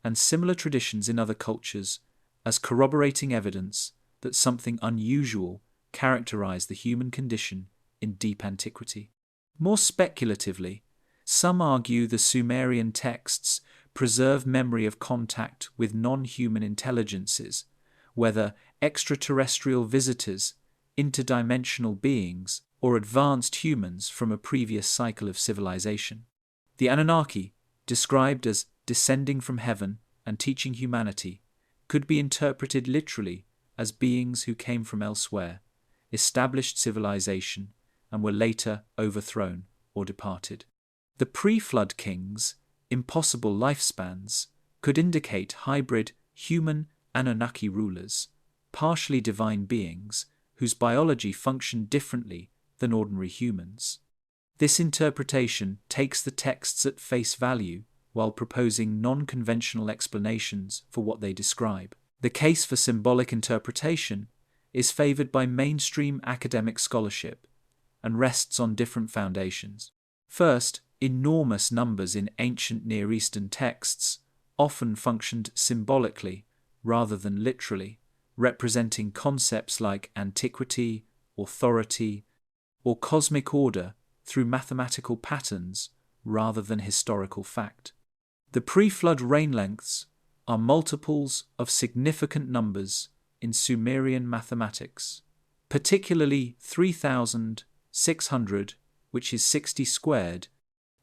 and similar traditions in other cultures as corroborating evidence that something unusual characterized the human condition in deep antiquity. More speculatively, some argue the Sumerian texts preserve memory of contact with non-human intelligences, whether extraterrestrial visitors, interdimensional beings, or advanced humans from a previous cycle of civilization. The Anunnaki, described as descending from heaven and teaching humanity, could be interpreted literally as beings who came from elsewhere, established civilization, and were later overthrown or departed. The pre-flood kings' impossible lifespans could indicate hybrid human Anunnaki rulers, partially divine beings whose biology functioned differently than ordinary humans. This interpretation takes the texts at face value while proposing non-conventional explanations for what they describe. The case for symbolic interpretation is favored by mainstream academic scholarship and rests on different foundations. First, enormous numbers in ancient Near Eastern texts often functioned symbolically rather than literally, representing concepts like antiquity, authority, or cosmic order through mathematical patterns rather than historical fact. The pre-flood rain lengths are multiples of significant numbers in Sumerian mathematics, particularly 3,600, which is 60 squared,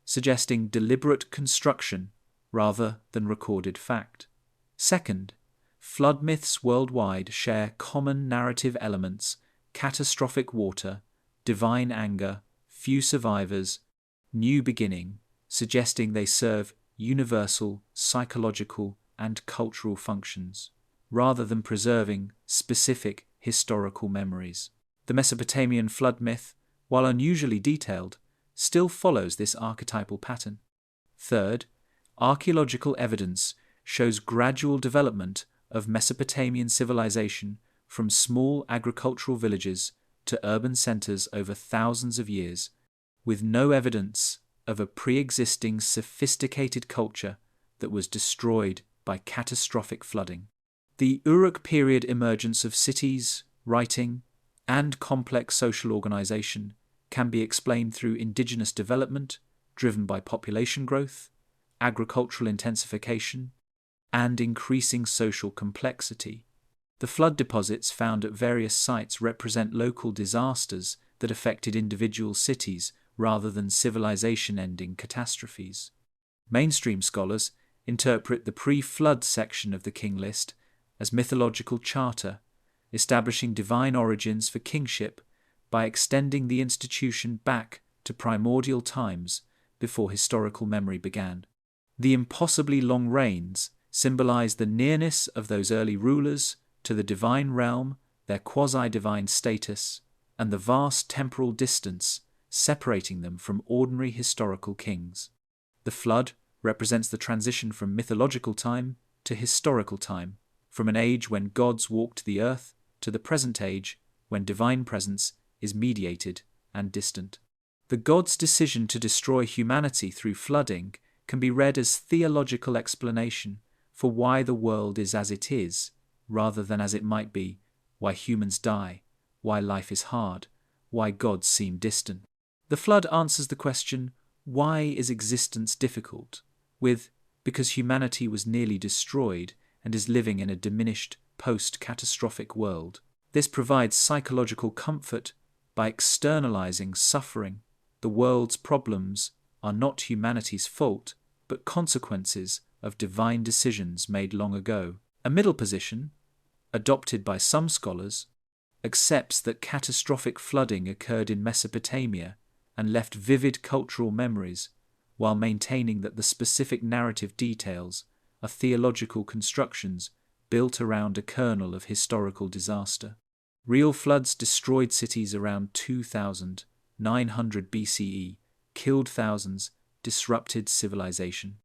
suggesting deliberate construction rather than recorded fact. Second, flood myths worldwide share common narrative elements: catastrophic water, divine anger, few survivors, new beginning, suggesting they serve universal psychological and cultural functions, rather than preserving specific historical memories. The Mesopotamian flood myth, while unusually detailed, still follows this archetypal pattern. Third, archaeological evidence shows gradual development of Mesopotamian civilization from small agricultural villages to urban centers over thousands of years, with no evidence of a pre-existing sophisticated culture that was destroyed by catastrophic flooding. The Uruk period emergence of cities, writing, and complex social organization can be explained through indigenous development driven by population growth, agricultural intensification, and increasing social complexity. The flood deposits found at various sites represent local disasters that affected individual cities rather than civilization-ending catastrophes. Mainstream scholars interpret the pre-flood section of the King list as mythological charter, establishing divine origins for kingship by extending the institution back to primordial times before historical memory began. The impossibly long reigns symbolize the nearness of those early rulers to the divine realm, their quasi-divine status, and the vast temporal distance separating them from ordinary historical kings. The flood represents the transition from mythological time to historical time, from an age when gods walked the earth to the present age when divine presence is mediated and distant. The gods' decision to destroy humanity through flooding can be read as theological explanation for why the world is as it is, rather than as it might be, why humans die, why life is hard, why gods seem distant. The flood answers the question, why is existence difficult, with, because humanity was nearly destroyed and is living in a diminished, post-catastrophic world. This provides psychological comfort by externalizing suffering. The world's problems are not humanity's fault, but consequences of divine decisions made long ago. A middle position, adopted by some scholars, accepts that catastrophic flooding occurred in Mesopotamia and left vivid cultural memories, while maintaining that the specific narrative details are theological constructions built around a kernel of historical disaster. Real floods destroyed cities around 2900 BCE, killed thousands, disrupted civilization.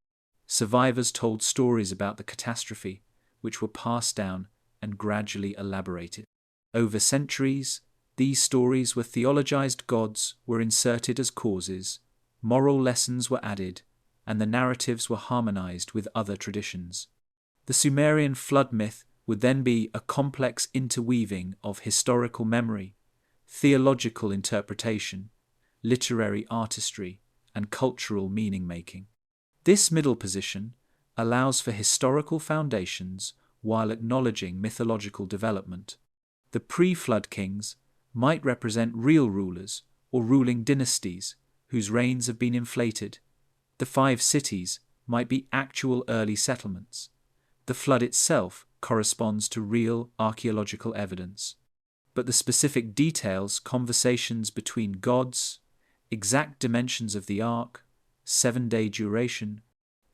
Survivors told stories about the catastrophe, which were passed down and gradually elaborated. Over centuries, these stories were theologized, gods were inserted as causes, moral lessons were added, and the narratives were harmonized with other traditions. The Sumerian flood myth would then be a complex interweaving of historical memory, theological interpretation, literary artistry, and cultural meaning-making. This middle position allows for historical foundations while acknowledging mythological development. The pre-flood kings might represent real rulers or ruling dynasties whose reigns have been inflated. The 5 cities might be actual early settlements. The flood itself corresponds to real archaeological evidence. But the specific details, conversations between gods, exact dimensions of the ark, 7-day duration,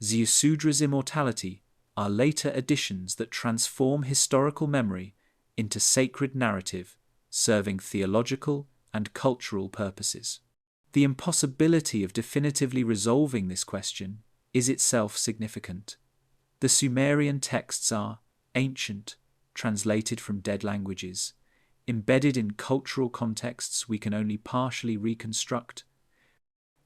Ziusudra's immortality are later additions that transform historical memory into sacred narrative, serving theological and cultural purposes. The impossibility of definitively resolving this question is itself significant. The Sumerian texts are ancient, translated from dead languages, embedded in cultural contexts we can only partially reconstruct,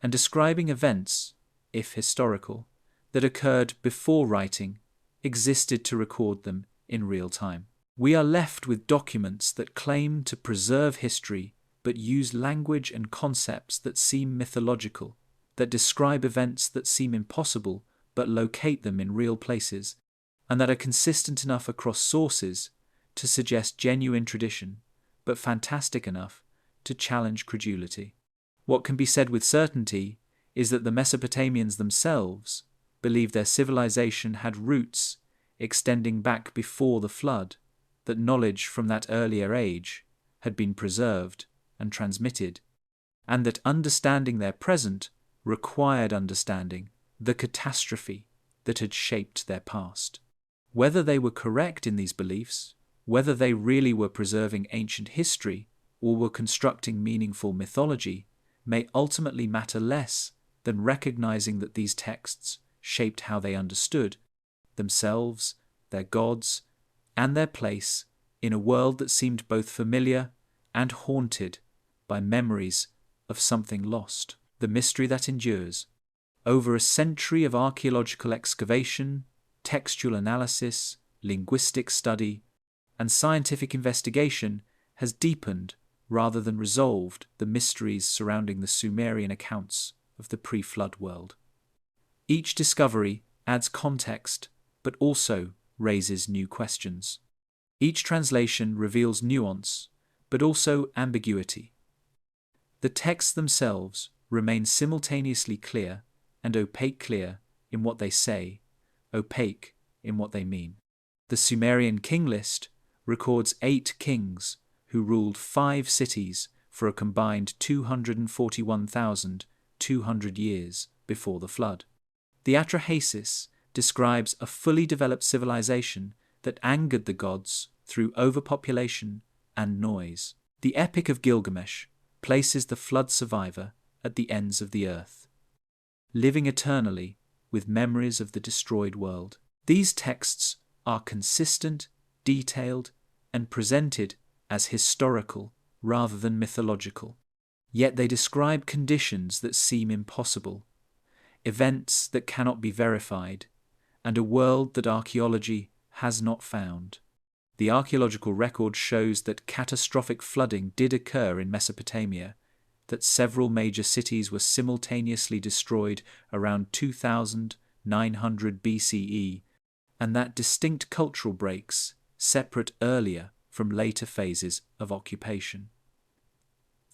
and describing events, if historical, that occurred before writing existed to record them in real time. We are left with documents that claim to preserve history but use language and concepts that seem mythological, that describe events that seem impossible but locate them in real places, and that are consistent enough across sources to suggest genuine tradition, but fantastic enough to challenge credulity. What can be said with certainty is that the Mesopotamians themselves believed their civilization had roots extending back before the flood, that knowledge from that earlier age had been preserved and transmitted, and that understanding their present required understanding the catastrophe that had shaped their past. Whether they were correct in these beliefs, whether they really were preserving ancient history or were constructing meaningful mythology, may ultimately matter less than recognizing that these texts shaped how they understood themselves, their gods, and their place in a world that seemed both familiar and haunted by memories of something lost. The mystery that endures. Over a century of archaeological excavation, textual analysis, linguistic study, and scientific investigation has deepened rather than resolved the mysteries surrounding the Sumerian accounts of the pre-flood world. Each discovery adds context, but also raises new questions. Each translation reveals nuance, but also ambiguity. The texts themselves remain simultaneously clear and opaque in what they say, opaque in what they mean. The Sumerian king list records 8 kings who ruled 5 cities for a combined 241,200 years before the flood. The Atrahasis describes a fully developed civilization that angered the gods through overpopulation and noise. The Epic of Gilgamesh places the flood survivor at the ends of the earth, living eternally with memories of the destroyed world. These texts are consistent, detailed, and presented as historical rather than mythological. Yet they describe conditions that seem impossible. events that cannot be verified, and a world that archaeology has not found. The archaeological record shows that catastrophic flooding did occur in Mesopotamia, that several major cities were simultaneously destroyed around 2900 BCE, and that distinct cultural breaks separate earlier from later phases of occupation.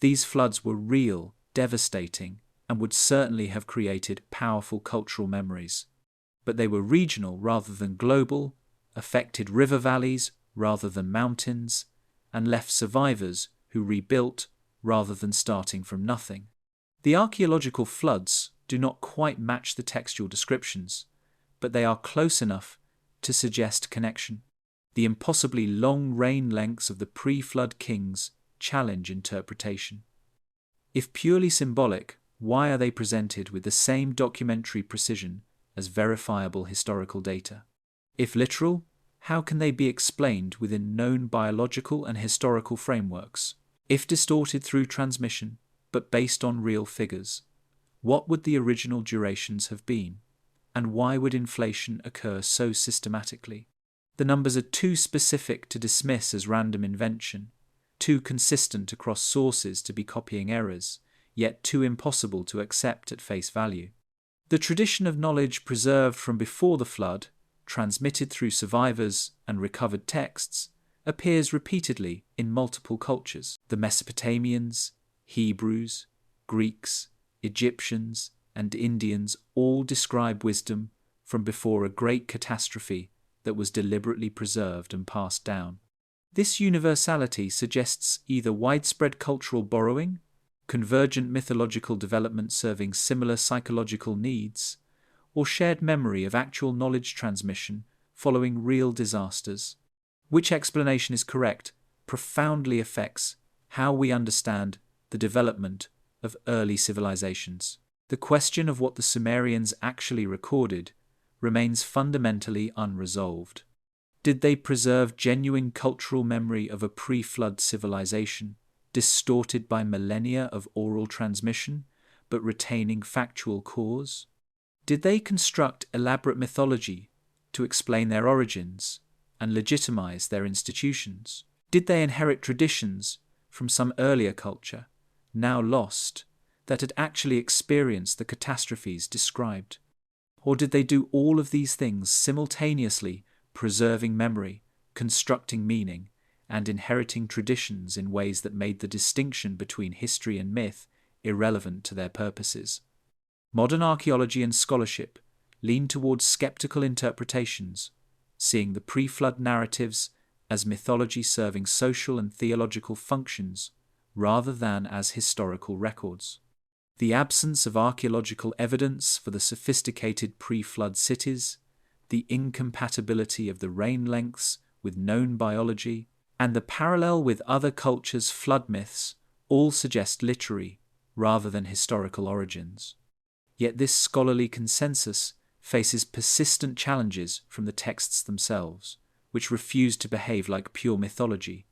These floods were real, devastating, and would certainly have created powerful cultural memories. But they were regional rather than global, affected river valleys rather than mountains, and left survivors who rebuilt rather than starting from nothing. The archaeological floods do not quite match the textual descriptions, but they are close enough to suggest connection. The impossibly long reign lengths of the pre-flood kings challenge interpretation. If purely symbolic, why are they presented with the same documentary precision as verifiable historical data? If literal, how can they be explained within known biological and historical frameworks? If distorted through transmission, but based on real figures, what would the original durations have been? And why would inflation occur so systematically? The numbers are too specific to dismiss as random invention, too consistent across sources to be copying errors, yet too impossible to accept at face value. The tradition of knowledge preserved from before the flood, transmitted through survivors and recovered texts, appears repeatedly in multiple cultures. The Mesopotamians, Hebrews, Greeks, Egyptians, and Indians all describe wisdom from before a great catastrophe that was deliberately preserved and passed down. This universality suggests either widespread cultural borrowing, convergent mythological development serving similar psychological needs, or shared memory of actual knowledge transmission following real disasters. Which explanation is correct profoundly affects how we understand the development of early civilizations. The question of what the Sumerians actually recorded remains fundamentally unresolved. Did they preserve genuine cultural memory of a pre-flood civilization, distorted by millennia of oral transmission, but retaining factual cause? Did they construct elaborate mythology to explain their origins and legitimize their institutions? Did they inherit traditions from some earlier culture, now lost, that had actually experienced the catastrophes described? Or did they do all of these things simultaneously, preserving memory, constructing meaning, and inheriting traditions in ways that made the distinction between history and myth irrelevant to their purposes? Modern archaeology and scholarship lean towards skeptical interpretations, seeing the pre-flood narratives as mythology serving social and theological functions rather than as historical records. The absence of archaeological evidence for the sophisticated pre-flood cities, the incompatibility of the reign lengths with known biology, and the parallel with other cultures' flood myths all suggest literary rather than historical origins. Yet this scholarly consensus faces persistent challenges from the texts themselves, which refuse to behave like pure mythology,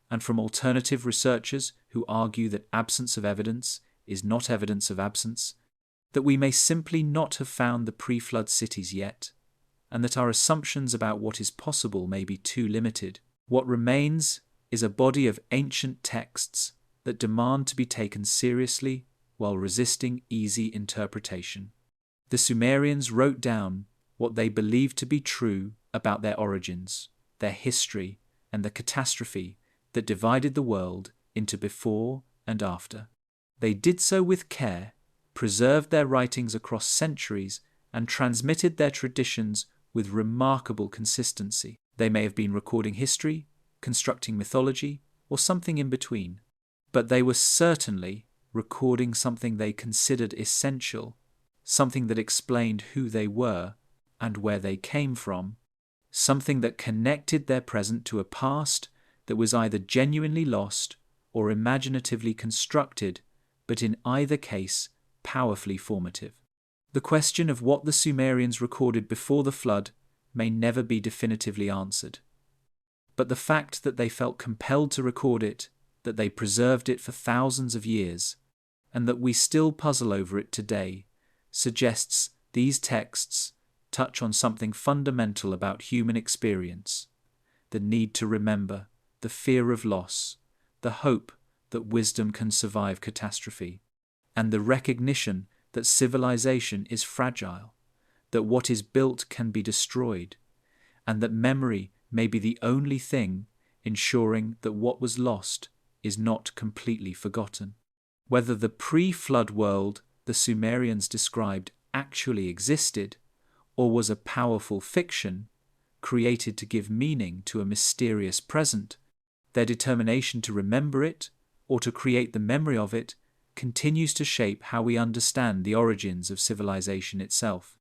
and from alternative researchers who argue that absence of evidence is not evidence of absence, that we may simply not have found the pre-flood cities yet, and that our assumptions about what is possible may be too limited. What remains is a body of ancient texts that demand to be taken seriously while resisting easy interpretation. The Sumerians wrote down what they believed to be true about their origins, their history, and the catastrophe that divided the world into before and after. They did so with care, preserved their writings across centuries, and transmitted their traditions with remarkable consistency. They may have been recording history, constructing mythology, or something in between, but they were certainly recording something they considered essential, something that explained who they were and where they came from, something that connected their present to a past that was either genuinely lost or imaginatively constructed, but in either case powerfully formative. The question of what the Sumerians recorded before the flood may never be definitively answered, but the fact that they felt compelled to record it, that they preserved it for thousands of years, and that we still puzzle over it today, suggests these texts touch on something fundamental about human experience: the need to remember, the fear of loss, the hope that wisdom can survive catastrophe, and the recognition that civilization is fragile, that what is built can be destroyed, and that memory may be the only thing ensuring that what was lost is not completely forgotten. Whether the pre-flood world the Sumerians described actually existed, or was a powerful fiction created to give meaning to a mysterious present, their determination to remember it or to create the memory of it continues to shape how we understand the origins of civilization itself.